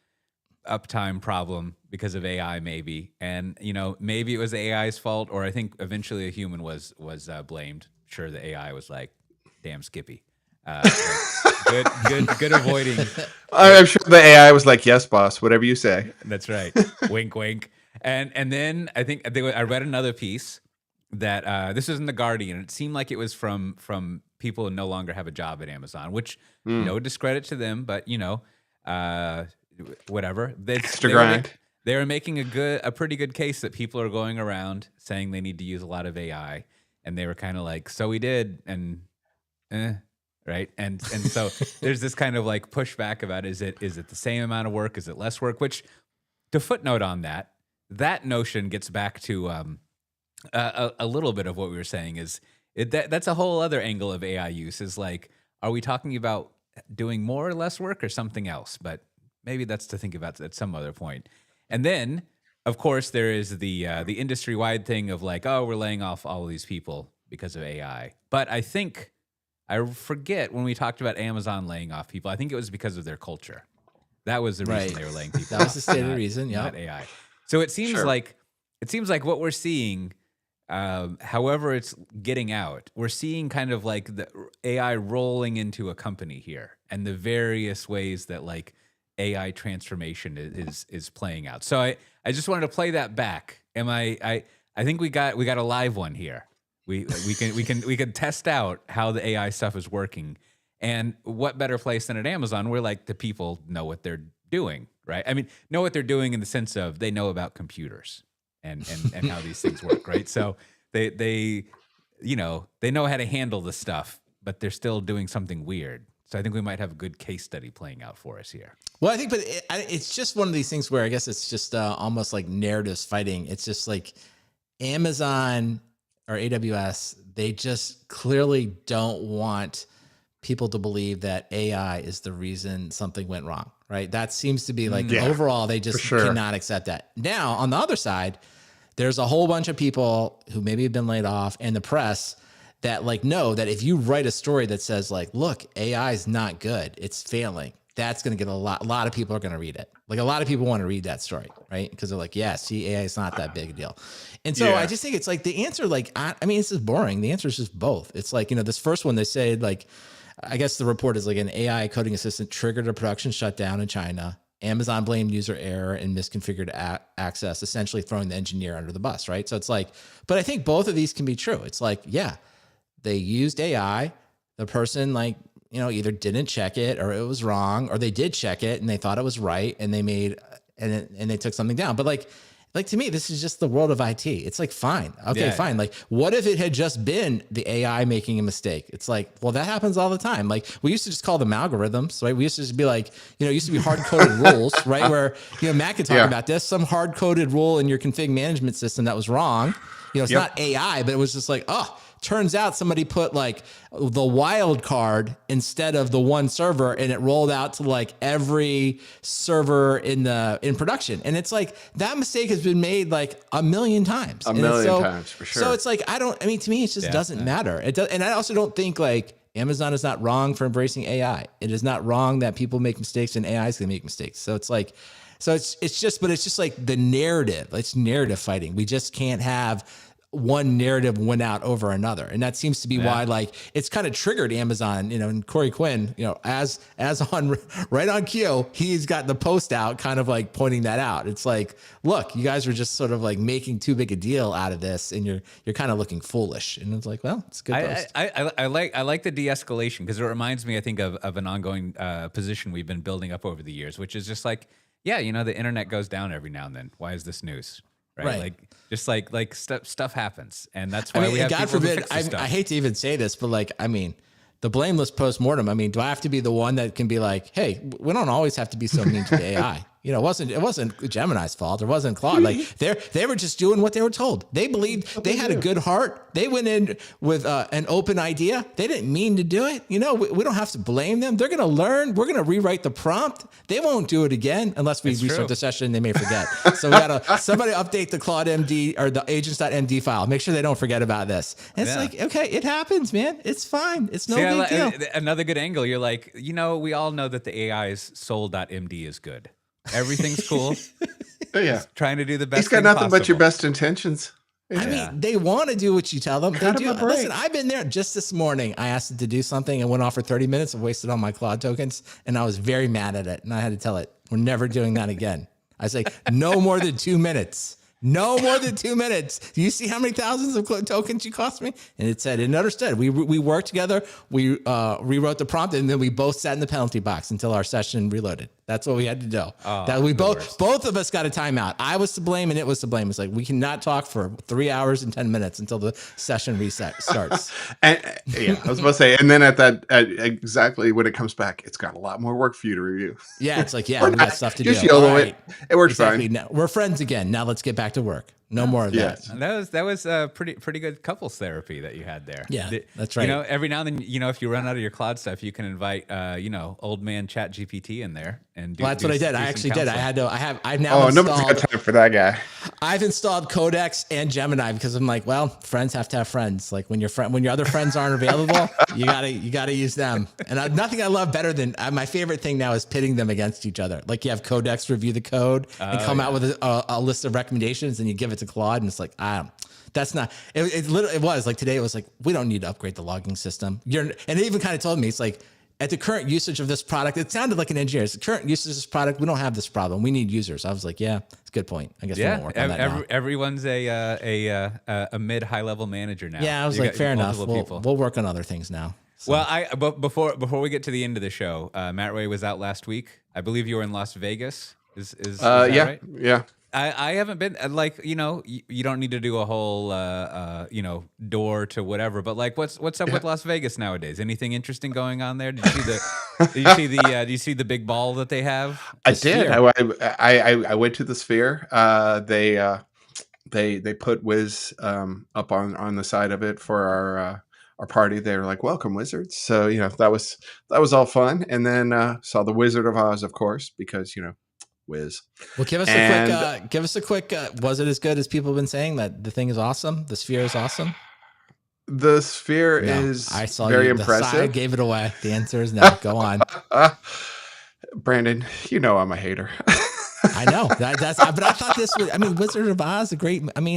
uptime problem because of AI maybe, and maybe it was the AI's fault, or I think eventually a human was blamed. Sure, the AI was like, "Damn, Skippy." Good avoiding. I'm sure the AI was like, "Yes, boss, whatever you say." That's right. Wink, wink. And then I think I read another piece that this was in the Guardian. It seemed like it was from people who no longer have a job at Amazon, which no discredit to them, but whatever. Extra grind. They were making a pretty good case that people are going around saying they need to use a lot of AI, and they were kind of like, so we did, and right, and so there's this kind of like pushback about is it the same amount of work, is it less work? Which, to footnote on that notion gets back to a little bit of what we were saying is that's a whole other angle of AI use, is like, are we talking about doing more or less work or something else? But maybe that's to think about at some other point. And then, of course, there is the industry-wide thing of like, oh, we're laying off all of these people because of AI. But I forget when we talked about Amazon laying off people, I think it was because of their culture. That was the reason they were laying people off. That was the stated reason, yeah. Not AI. So it seems like what we're seeing however it's getting out, we're seeing kind of like the AI rolling into a company here, and the various ways that like AI transformation is playing out. So I just wanted to play that back. I think we got a live one here. We can test out how the AI stuff is working, and what better place than at Amazon, where like the people know what they're doing, right? I mean, know what they're doing in the sense of they know about computers and how these things work, right? So they know how to handle the stuff, but they're still doing something weird. So I think we might have a good case study playing out for us here. Well, I think, but it's just one of these things where I guess it's just almost like narratives fighting. It's just like Amazon or AWS, they just clearly don't want people to believe that AI is the reason something went wrong, right? That seems to be like overall, they just cannot accept that. Now, on the other side, there's a whole bunch of people who maybe have been laid off and the press that like know that if you write a story that says like, look, AI is not good, it's failing, that's going to get a lot of people are going to read it. Like a lot of people want to read that story, right? Because they're like, yeah, see, AI is not that big a deal. And so I just think it's like the answer, like, I mean, it's just boring. The answer is just both. It's like, this first one, they say like, I guess the report is like an AI coding assistant triggered a production shutdown in China. Amazon blamed user error and misconfigured access, essentially throwing the engineer under the bus, right? So it's like, but I think both of these can be true. It's like, yeah, they used AI. The person like, either didn't check it or it was wrong, or they did check it and they thought it was right and they made, and they took something down. But like to me, this is just the world of IT. It's like, fine. Okay, fine. Like, what if it had just been the AI making a mistake? It's like, well, that happens all the time. Like, we used to just call them algorithms, right? We used to just be like, it used to be hard-coded rules, right? Where, Matt could talk about this, some hard-coded rule in your config management system that was wrong. It's not AI, but it was just like, turns out somebody put like the wild card instead of the one server, and it rolled out to like every server in production. And it's like that mistake has been made like a million times. A million times for sure. So it's like, to me, it just doesn't matter. It does, and I also don't think like Amazon is not wrong for embracing AI. It is not wrong that people make mistakes and AI is going to make mistakes. So it's like, it's just like the narrative. It's narrative fighting. We just can't have one narrative win out over another. And that seems to be why like it's kind of triggered Amazon, and Corey Quinn, as on right on cue, he's got the post out kind of like pointing that out. It's like, look, you guys are just sort of like making too big a deal out of this and you're kind of looking foolish. And it's like, well, it's a good post. I like the de-escalation because it reminds me, I think of an ongoing position we've been building up over the years, which is just like, the internet goes down every now and then. Why is this news? Right. Like just like stuff happens, and that's why we have God people forbid. to fix I hate to even say this, but like, the blameless postmortem. Do I have to be the one that can be like, hey, we don't always have to be so mean to the AI? It wasn't Gemini's fault. It wasn't Claude. Like they were just doing what they were told. They believed they had a good heart. They went in with an open idea. They didn't mean to do it. We don't have to blame them. They're going to learn. We're going to rewrite the prompt. They won't do it again unless we restart the session. They may forget. So we got to somebody update the Claude MD or the agents.md file. Make sure they don't forget about this. And it's like, okay, it happens, man. It's fine. It's no big deal. Another good angle. You're like, we all know that the AI's soul.md is good. Everything's cool. Trying to do the best. He's got nothing but your best intentions. They want to do what you tell them. They do. Listen, I've been there just this morning. I asked it to do something and went off for 30 minutes and wasted all my Claude tokens. And I was very mad at it. And I had to tell it, we're never doing that again. I was like, no more than 2 minutes. No more than 2 minutes. Do you see how many thousands of tokens you cost me? And it said, it understood. We worked together. We rewrote the prompt, and then we both sat in the penalty box until our session reloaded. That's what we had to do. That we both of us got a timeout. I was to blame, and it was to blame. It's like, we cannot talk for 3 hours and 10 minutes until the session starts. And I was about to say, and then at exactly when it comes back, it's got a lot more work for you to review. Yeah, it's like, we got stuff to do. Just YOLO it. It works fine. Now, we're friends again. Now let's get back to work. No more of that. And that was a pretty good couples therapy that you had there. Yeah, that's right. Every now and then, if you run out of your Claude stuff, you can invite, old man Chat GPT in there and do. Well, that's what I did. I actually did. I've now. Oh, nobody's got time for that guy. I've installed Codex and Gemini because I'm like, well, friends have to have friends. Like when your other friends aren't available, you gotta use them. And nothing I love better than my favorite thing now is pitting them against each other. Like you have Codex review the code and come out with a list of recommendations, and you give it to Claude, and it's like, That's not, it literally, it was like today, it was like, we don't need to upgrade the logging system. And it even kind of told me, it's like, at the current usage of this product, it sounded like an engineer. It's the current usage of this product. We don't have this problem. We need users. I was like, yeah, it's a good point. I guess we won't work on that now. Everyone's a mid high level manager now. Yeah, I was like, fair enough. We'll work on other things now. So. Well, but before we get to the end of the show, Matt Ray was out last week. I believe you were in Las Vegas. Is that right? Yeah. I haven't been, like, you don't need to do a whole door to whatever, but like what's up with Las Vegas nowadays? Anything interesting going on there? Did you see the big ball that they have? I did. I went to the Sphere. They put Wiz up on the side of it for our party. They were like, "Welcome, wizards." So that was all fun. And then saw the Wizard of Oz, of course, because Wiz. Well, give us a quick. Was it as good as people have been saying that the thing is awesome? The Sphere is awesome. The Sphere is very impressive. I gave it away. The answer is no. Go on. Brandon, I'm a hater. I know but I thought this was, Wizard of Oz, a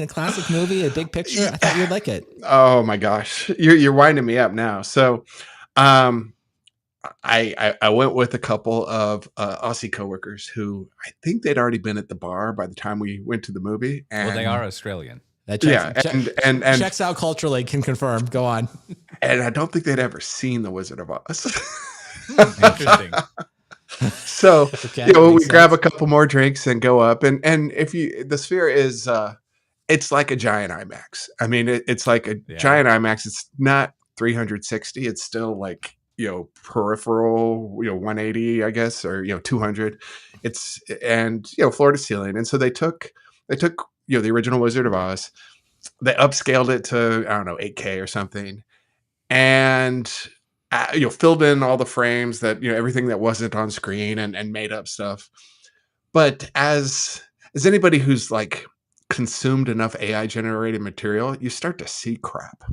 classic movie, a big picture. I thought you'd like it. Oh my gosh. You're winding me up now. So, I went with a couple of Aussie coworkers who I think they'd already been at the bar by the time we went to the movie. And well, they are Australian. That and checks out culturally, can confirm. Go on. And I don't think they'd ever seen the Wizard of Oz. Interesting. So we grab a couple more drinks and go up. And if the Sphere is it's like a giant IMAX. It's like a giant IMAX. It's not 360. It's still like peripheral, 180, I guess, or 200. It's floor to ceiling. And so they took the original Wizard of Oz, they upscaled it to 8K or something, and filled in all the frames that everything that wasn't on screen and made up stuff. But as anybody who's like consumed enough AI generated material, you start to see crap,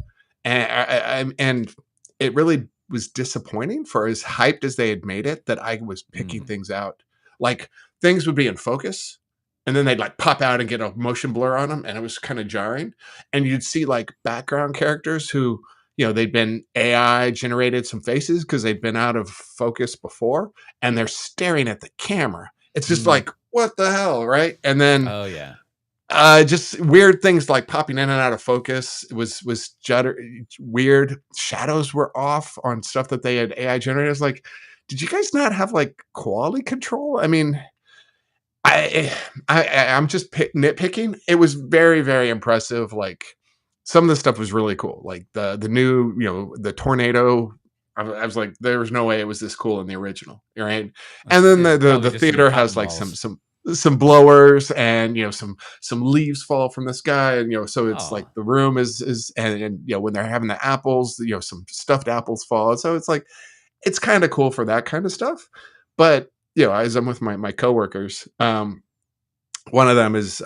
and it really was disappointing for as hyped as they had made it, that I was picking things out. Like things would be in focus and then they'd like pop out and get a motion blur on them. And it was kind of jarring. And you'd see like background characters who, they'd been AI generated some faces because they'd been out of focus before and they're staring at the camera. It's just like, what the hell? Right. And then, oh yeah. Just weird things like popping in and out of focus. It was weird. Shadows were off on stuff that they had AI generated. I was like, did you guys not have like quality control? I'm just nitpicking. It was very, very impressive. Like some of the stuff was really cool. Like the new, the tornado. I was like, there was no way it was this cool in the original, right? And then the theater has like some blowers and some leaves fall from the sky, and so it's like the room is and when they're having the apples, some stuffed apples fall, so it's like it's kind of cool for that kind of stuff. But as I'm with my coworkers, one of them is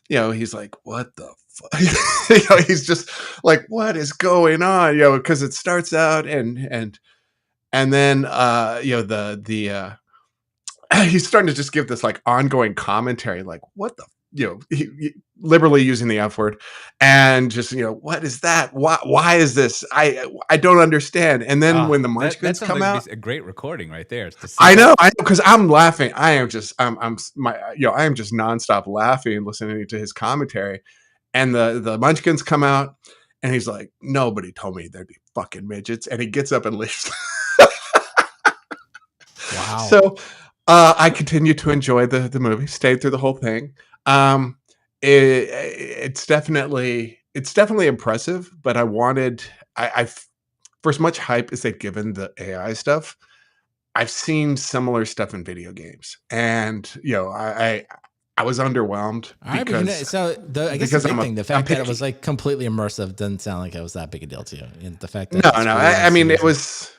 he's like, what the fuck? He's just like, what is going on? Because it starts out and then he's starting to just give this like ongoing commentary, like what the, he liberally using the F word, and just what is that? Why is this? I don't understand. And then when the Munchkins come out, a great recording right there. I know, because I'm laughing. I am just nonstop laughing listening to his commentary. And the Munchkins come out, and he's like, nobody told me there'd be fucking midgets, and he gets up and leaves. Wow. So. I continued to enjoy the movie, stayed through the whole thing. It's definitely impressive, but I for as much hype as they've given the AI stuff, I've seen similar stuff in video games, and I was underwhelmed. I guess the big thing, the fact that it was like completely immersive doesn't sound like it was that big a deal to you. And the fact that it was,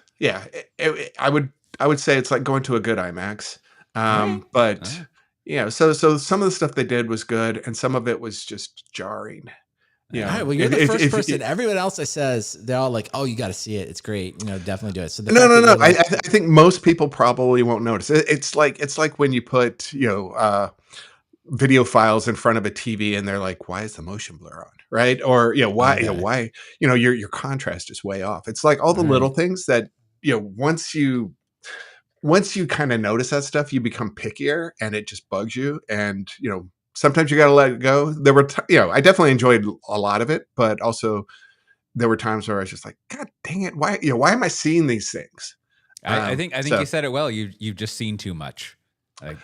I would say it's like going to a good IMAX. But so some of the stuff they did was good, and some of it was just jarring. All right, well, you're the first person. Everyone else that says, they're all like, "Oh, you got to see it. It's great. Definitely do it." So no. I think most people probably won't notice. It's like when you put video files in front of a TV and they're like, why is the motion blur on? Right. Or, why, your contrast is way off. It's like all the little things that, once you kind of notice that stuff, you become pickier and it just bugs you. And, sometimes you got to let it go. There were, I definitely enjoyed a lot of it, but also there were times where I was just like, God dang it. Why am I seeing these things? I think you said it well. You've just seen too much. Like,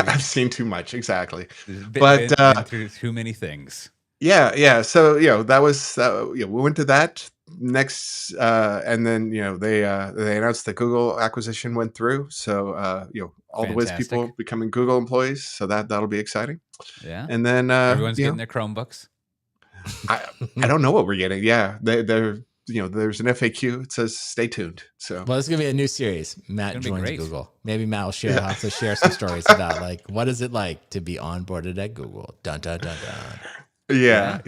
I've seen too much. Exactly. Been through too many things. Yeah. So, that was, we went to that next, and then, they announced the Google acquisition went through. So, all the Wiz people becoming Google employees. So that'll be exciting. Yeah. And then, everyone's getting their Chromebooks. I don't know what we're getting. Yeah. They're, there's an FAQ. It says, stay tuned. So, well, it's going to be a new series. Matt joins Google. Maybe Matt will also share some stories about like, what is it like to be onboarded at Google? Dun, dun, dun, dun. Yeah.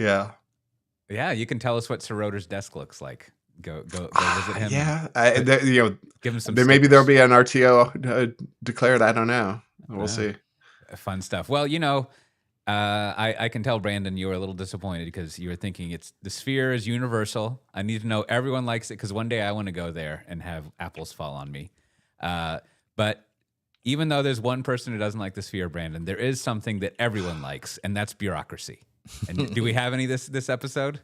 Yeah. You can tell us what Soroder's desk looks like. Go visit him. Yeah. Give him some maybe there'll be an RTO declared. I don't know. We'll see. Fun stuff. Well, I can tell, Brandon, you were a little disappointed because you were thinking the sphere is universal. I need to know everyone likes it because one day I want to go there and have apples fall on me. But even though there's one person who doesn't like the sphere, Brandon, there is something that everyone likes, and that's bureaucracy. And do we have any this episode?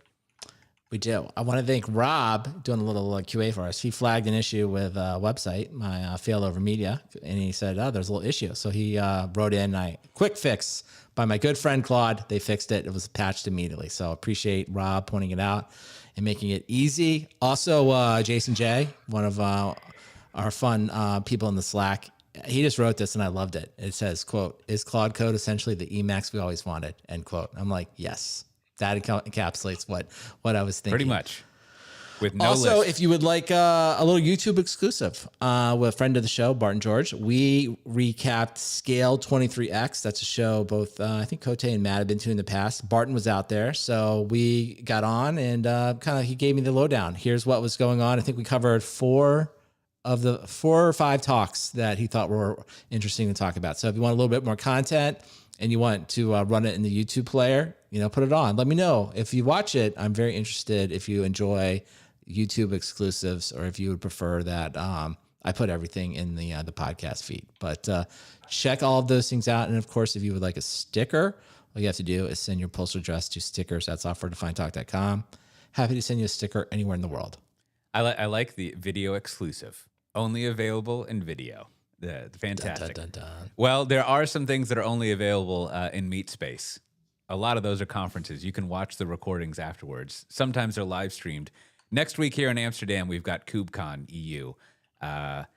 We do. I want to thank Rob doing a little QA for us. He flagged an issue with a website, my Failover Media, and he said, there's a little issue. So he wrote in a quick fix by my good friend Claude. They fixed it. It was patched immediately. So appreciate Rob pointing it out and making it easy. Also, Jason J, one of our fun people in the Slack, he just wrote this and I loved it. It says, quote, "Is Claude Code essentially the Emacs we always wanted?" End quote. I'm like, yes. That encapsulates what I was thinking. Pretty much. With no also, list. if you would like a little YouTube exclusive with a friend of the show, Barton George, we recapped Scale 23X. That's a show both I think Cote and Matt have been to in the past. Barton was out there, so we got on and he gave me the lowdown. Here's what was going on. I think we covered 4 or 5 talks that he thought were interesting to talk about. So if you want a little bit more content and you want to run it in the YouTube player, put it on. Let me know. If you watch it, I'm very interested if you enjoy YouTube exclusives or if you would prefer that I put everything in the podcast feed. But check all of those things out. And of course, if you would like a sticker, all you have to do is send your postal address to stickers@softwaredefinedtalk.com. Happy to send you a sticker anywhere in the world. I like the video exclusive. Only available in video. Fantastic. Dun, dun, dun, dun. Well, there are some things that are only available in MeetSpace. A lot of those are conferences. You can watch the recordings afterwards. Sometimes they're live streamed. Next week here in Amsterdam, we've got KubeCon EU. That's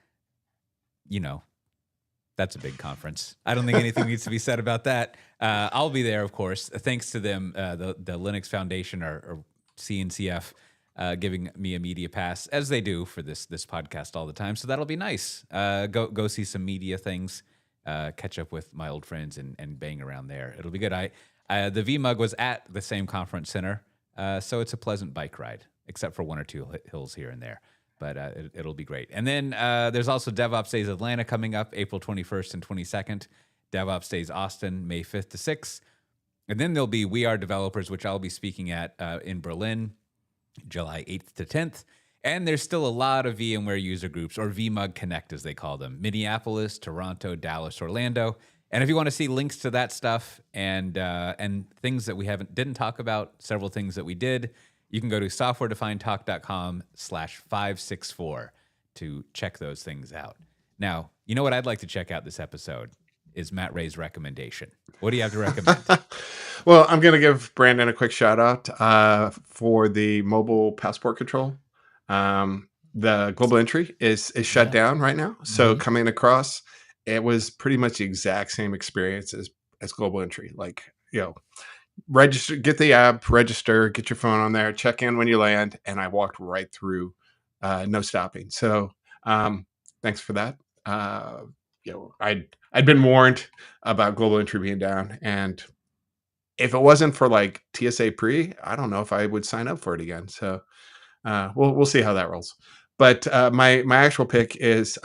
a big conference. I don't think anything needs to be said about that. I'll be there, of course. Thanks to them, the Linux Foundation or CNCF giving me a media pass, as they do for this podcast all the time. So that'll be nice. Go see some media things, catch up with my old friends and bang around there. It'll be good. The VMUG was at the same conference center, so it's a pleasant bike ride, except for 1 or 2 hills here and there. But it'll be great. And then there's also DevOps Days Atlanta coming up April 21st and 22nd. DevOps Days Austin, May 5th to 6th. And then there'll be We Are Developers, which I'll be speaking at in Berlin, July 8th to 10th. And there's still a lot of VMware user groups, or VMUG Connect as they call them. Minneapolis, Toronto, Dallas, Orlando. And if you want to see links to that stuff and things that we didn't talk about, several things that we did, you can go to softwaredefinedtalk.com/564 to check those things out. Now, you know what I'd like to check out this episode is Matt Ray's recommendation. What do you have to recommend? Well, I'm going to give Brandon a quick shout out for the mobile passport control. The global entry is shut down right now. So coming across, it was pretty much the exact same experience as global entry. Like, register, get the app, register, get your phone on there, check in when you land. And I walked right through, no stopping. So, thanks for that. I'd been warned about global entry being down, and if it wasn't for like TSA pre, I don't know if I would sign up for it again. So, we'll see how that rolls. But, my actual pick is,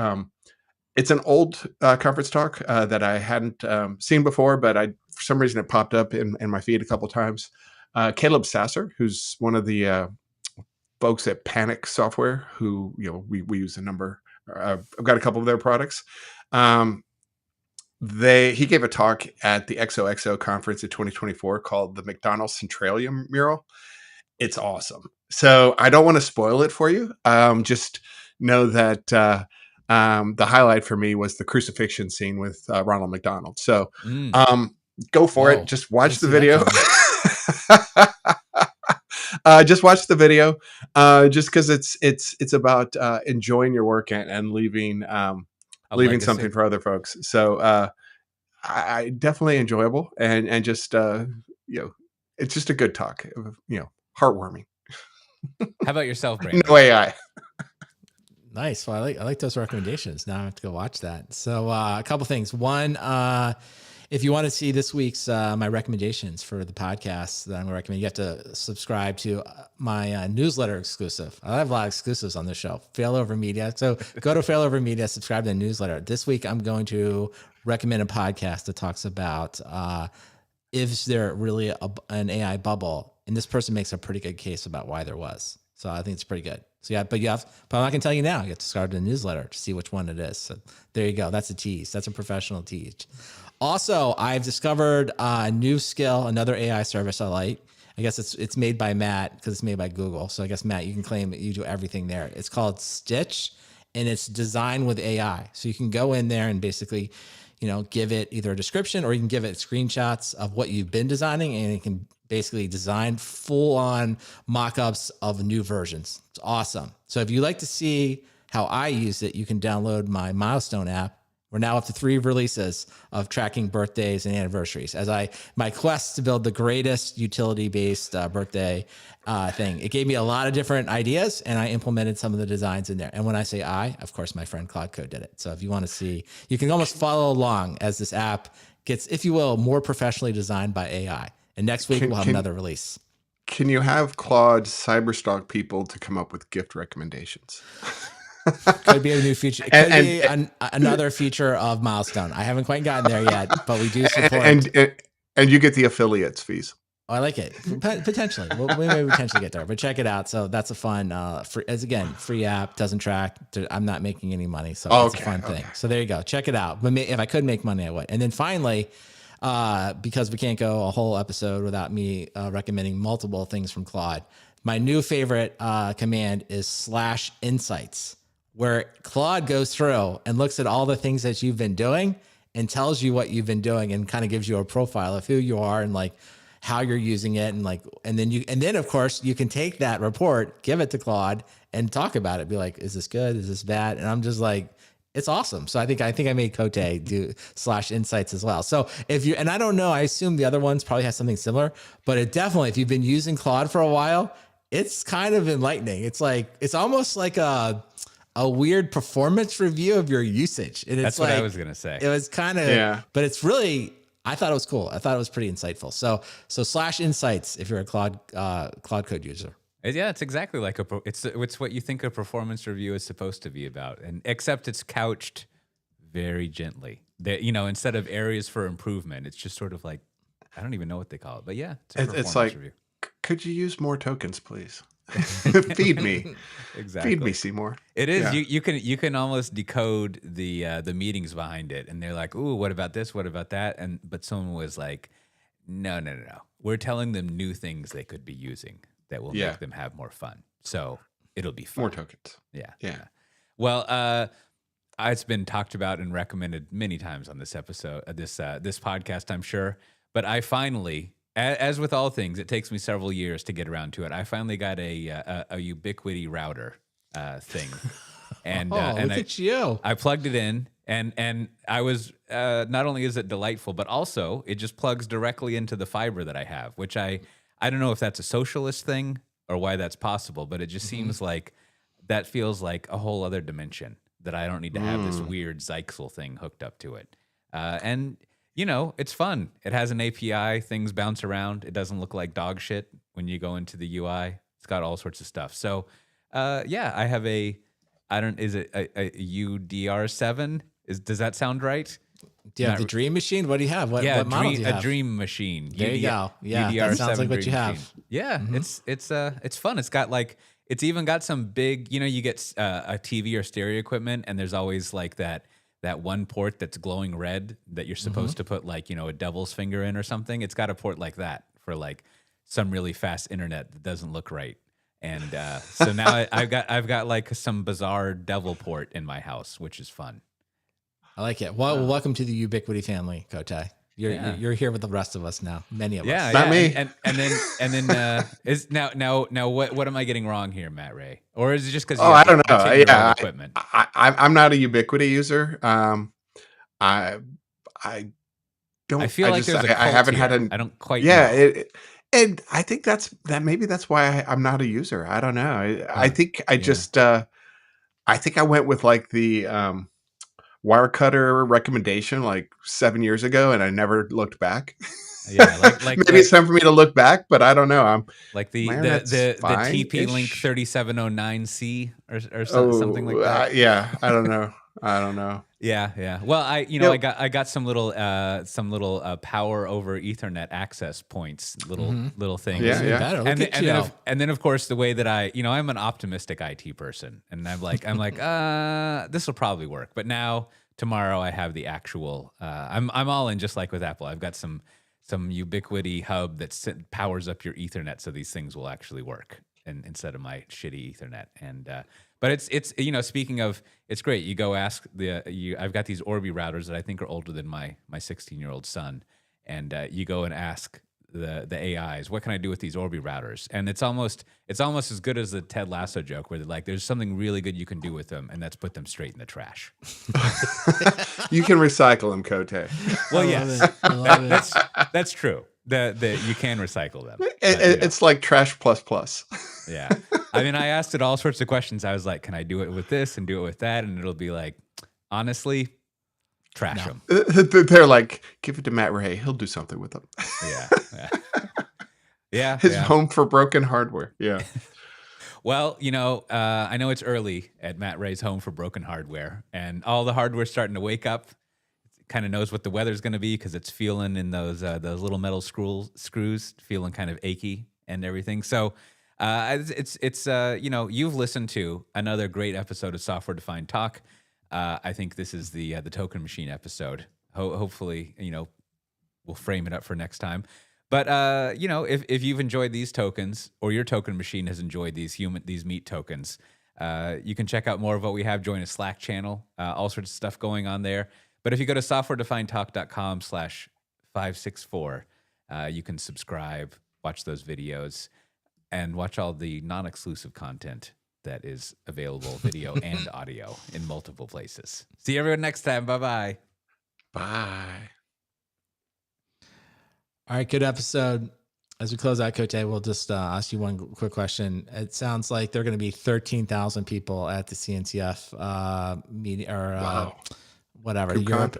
it's an old conference talk that I hadn't seen before, but I for some reason it popped up in my feed a couple times. Caleb Sasser, who's one of the folks at Panic Software, who we use a number. I've got a couple of their products. He gave a talk at the XOXO conference in 2024 called the McDonald's Centralia Mural. It's awesome. So I don't want to spoil it for you. Just know that the highlight for me was the crucifixion scene with Ronald McDonald. So go for it. Just watch the video. Just watch the video. Just because it's about enjoying your work and leaving something for other folks. So I definitely enjoyable and just it's just a good talk. Heartwarming. How about yourself, Brandon? No AI. Nice. Well, I like those recommendations. Now I have to go watch that. So a couple things. One, if you want to see this week's my recommendations for the podcast that I'm going to recommend, you have to subscribe to my newsletter exclusive. I have a lot of exclusives on this show. Failover Media. So go to Failover Media, subscribe to the newsletter. This week, I'm going to recommend a podcast that talks about is there really an AI bubble? And this person makes a pretty good case about why there was. So I think it's pretty good. So yeah, but I'm not gonna tell you now. You have to subscribe to the newsletter to see which one it is. So there you go. That's a tease. That's a professional tease. Also, I've discovered a new skill, another AI service I like. I guess it's made by Matt because it's made by Google. So I guess Matt, you can claim that you do everything there. It's called Stitch, and it's designed with AI. So you can go in there and basically, give it either a description or you can give it screenshots of what you've been designing, and it can basically design full-on mock-ups of new versions. It's awesome. So if you like to see how I use it, you can download my Milestone app. We're now up to 3 releases of tracking birthdays and anniversaries. My quest to build the greatest utility-based birthday thing. It gave me a lot of different ideas, and I implemented some of the designs in there. And when I say of course, my friend Claude Code did it. So if you want to see, you can almost follow along as this app gets, if you will, more professionally designed by AI. And next week we'll have another release. Can you have Claude cyberstalk people to come up with gift recommendations? Could be a new feature. It could be another feature of Milestone. I haven't quite gotten there yet, but we do support. And you get the affiliates fees. Oh, I like it. Potentially. We may potentially get there, but check it out. So that's a fun, free app, doesn't track. I'm not making any money. So it's a fun thing. So there you go. Check it out. But if I could make money, I would. And then finally, because we can't go a whole episode without me recommending multiple things from Claude, my new favorite command is /insights, where Claude goes through and looks at all the things that you've been doing and tells you what you've been doing and kind of gives you a profile of who you are and like how you're using it. And then of course you can take that report, give it to Claude and talk about it. Be like, is this good? Is this bad? And I'm just like, it's awesome. So I think I made Cote do /insights as well. So and I don't know, I assume the other ones probably has something similar, but it definitely, if you've been using Claude for a while, it's kind of enlightening. It's almost like a weird performance review of your usage. And that's what I was going to say. It was kind of, but it's really, I thought it was cool. I thought it was pretty insightful. So /insights, if you're a Claude Code user. Yeah, it's exactly like it's what you think a performance review is supposed to be about, and except it's couched very gently. Instead of areas for improvement, it's just sort of like, I don't even know what they call it, but yeah, it's like, review. Could you use more tokens, please? Feed me. Exactly. Feed me, Seymour. It is. Yeah. You can almost decode the meanings behind it, and they're like, "Ooh, what about this? What about that?" But someone was like, "No. We're telling them new things they could be using that will make them have more fun. So it'll be fun. More tokens. Yeah. Well, it's been talked about and recommended many times on this episode, this podcast, I'm sure. But I finally, as with all things, it takes me several years to get around to it. I finally got a Ubiquiti router thing, and look at you! I plugged it in, and I was not only is it delightful, but also it just plugs directly into the fiber that I have, which I don't know if that's a socialist thing or why that's possible, but it just seems like that feels like a whole other dimension that I don't need to have this weird Zyxel thing hooked up to it. And it's fun. It has an API. Things bounce around. It doesn't look like dog shit when you go into the UI. It's got all sorts of stuff. So, I have is it a UDR7? Does that sound right? Do you have the Dream Machine? What do you have? What model do you have? A Dream Machine. There you go. Yeah, that sounds like what you have. Yeah, it's fun. It's got like, it's even got some big, you get a TV or stereo equipment, and there's always like that one port that's glowing red that you're supposed to put like, a devil's finger in or something. It's got a port like that for like some really fast internet that doesn't look right. And so now I've got like some bizarre devil port in my house, which is fun. I like it. Well, welcome to the Ubiquity family, Cote. You're here with the rest of us now. Many of us. Not me. And then is now what am I getting wrong here, Matt Ray? Or is it just because I don't know. Yeah, equipment? I'm not a Ubiquity user. I don't. I feel like there's a cult I haven't here. had I don't quite. Yeah, and I think maybe that's why I'm not a user. I don't know. I think I just I think I went with like the Wirecutter recommendation like 7 years ago, and I never looked back. Yeah, like maybe it's time for me to look back, but I don't know. I'm like the TP-Link 3709C or something like that. Yeah, I don't know. I don't know. Yeah. Well, I got some little power over Ethernet access points, little things. Yeah. And then of course the way that I'm an optimistic IT person, and I'm like this will probably work. But now tomorrow I have the actual. I'm all in, just like with Apple. I've got some Ubiquity hub that powers up your Ethernet, so these things will actually work, and instead of my shitty Ethernet. And but it's speaking of, it's great. You go ask I've got these Orbi routers that I think are older than my 16-year-old son, and you go and ask the AIs, what can I do with these Orbi routers? And it's almost as good as the Ted Lasso joke, where they're like, there's something really good you can do with them, and that's put them straight in the trash. You can recycle them, Cote. Well, yes, that's true. You can recycle them. It's like trash plus. Yeah. I mean, I asked it all sorts of questions. I was like, can I do it with this and do it with that? And it'll be like, honestly, trash them. They're like, give it to Matt Ray. He'll do something with them. Yeah. His home for broken hardware. Yeah. Well, I know it's early at Matt Ray's home for broken hardware, and all the hardware's starting to wake up. It kind of knows what the weather's going to be because it's feeling in those little metal screws, feeling kind of achy and everything. So it's you've listened to another great episode of Software Defined Talk. I think this is the token machine episode. Hopefully, we'll frame it up for next time. But if you've enjoyed these tokens, or your token machine has enjoyed these meat tokens, you can check out more of what we have. Join a Slack channel, all sorts of stuff going on there. But if you go to softwaredefinedtalk.com/564, you can subscribe, watch those videos, and watch all the non-exclusive content that is available, video and audio, in multiple places. See everyone next time. Bye-bye. Bye. All right, good episode. As we close out, Cote, we'll just ask you one quick question. It sounds like there are going to be 13,000 people at the CNCF meeting, or wow. Whatever,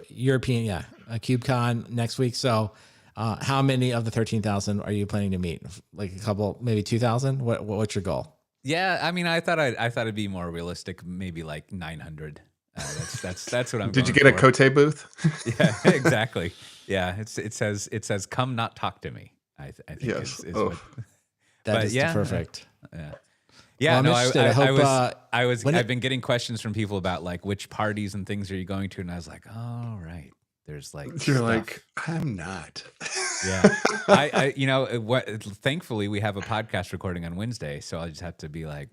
European, KubeCon next week. So how many of the 13,000 are you planning to meet? Like a couple, maybe 2,000? What's your goal? Yeah, I mean, I thought it'd be more realistic, maybe like 900. That's what I'm. Did you get a Cote booth? Yeah, exactly. Yeah, it says come not talk to me. I think yes. That is perfect. Yeah. Well, I've been getting questions from people about like which parties and things are you going to, and I was like, oh right, there's like you're stuff. Like, I'm not. Yeah, thankfully we have a podcast recording on Wednesday, so I just have to be like,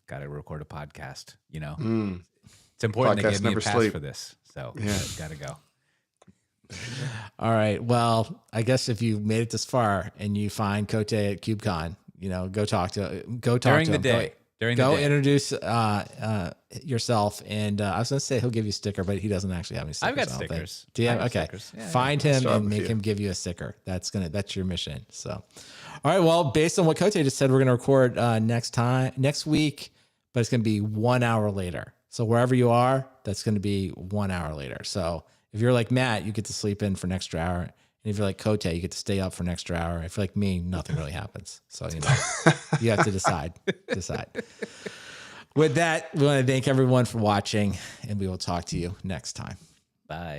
got to record a podcast. It's important to give me a pass for this, so got to go. All right. Well, I guess if you made it this far and you find Cote at KubeCon, go talk to him. During the day. Introduce yourself, and I was going to say he'll give you a sticker, but he doesn't actually have any stickers. I've got stickers. Do you have? Okay. Stickers. Yeah, find him and make him give you a sticker. That's your mission. So, all right. Well, based on what Cote just said, we're going to record next week, but it's going to be 1 hour later. So wherever you are, that's going to be 1 hour later. So if you're like Matt, you get to sleep in for an extra hour. And if you're like Cote, you get to stay up for an extra hour. If you're like me, nothing really happens. So, you have to decide. With that, we want to thank everyone for watching, and we will talk to you next time. Bye.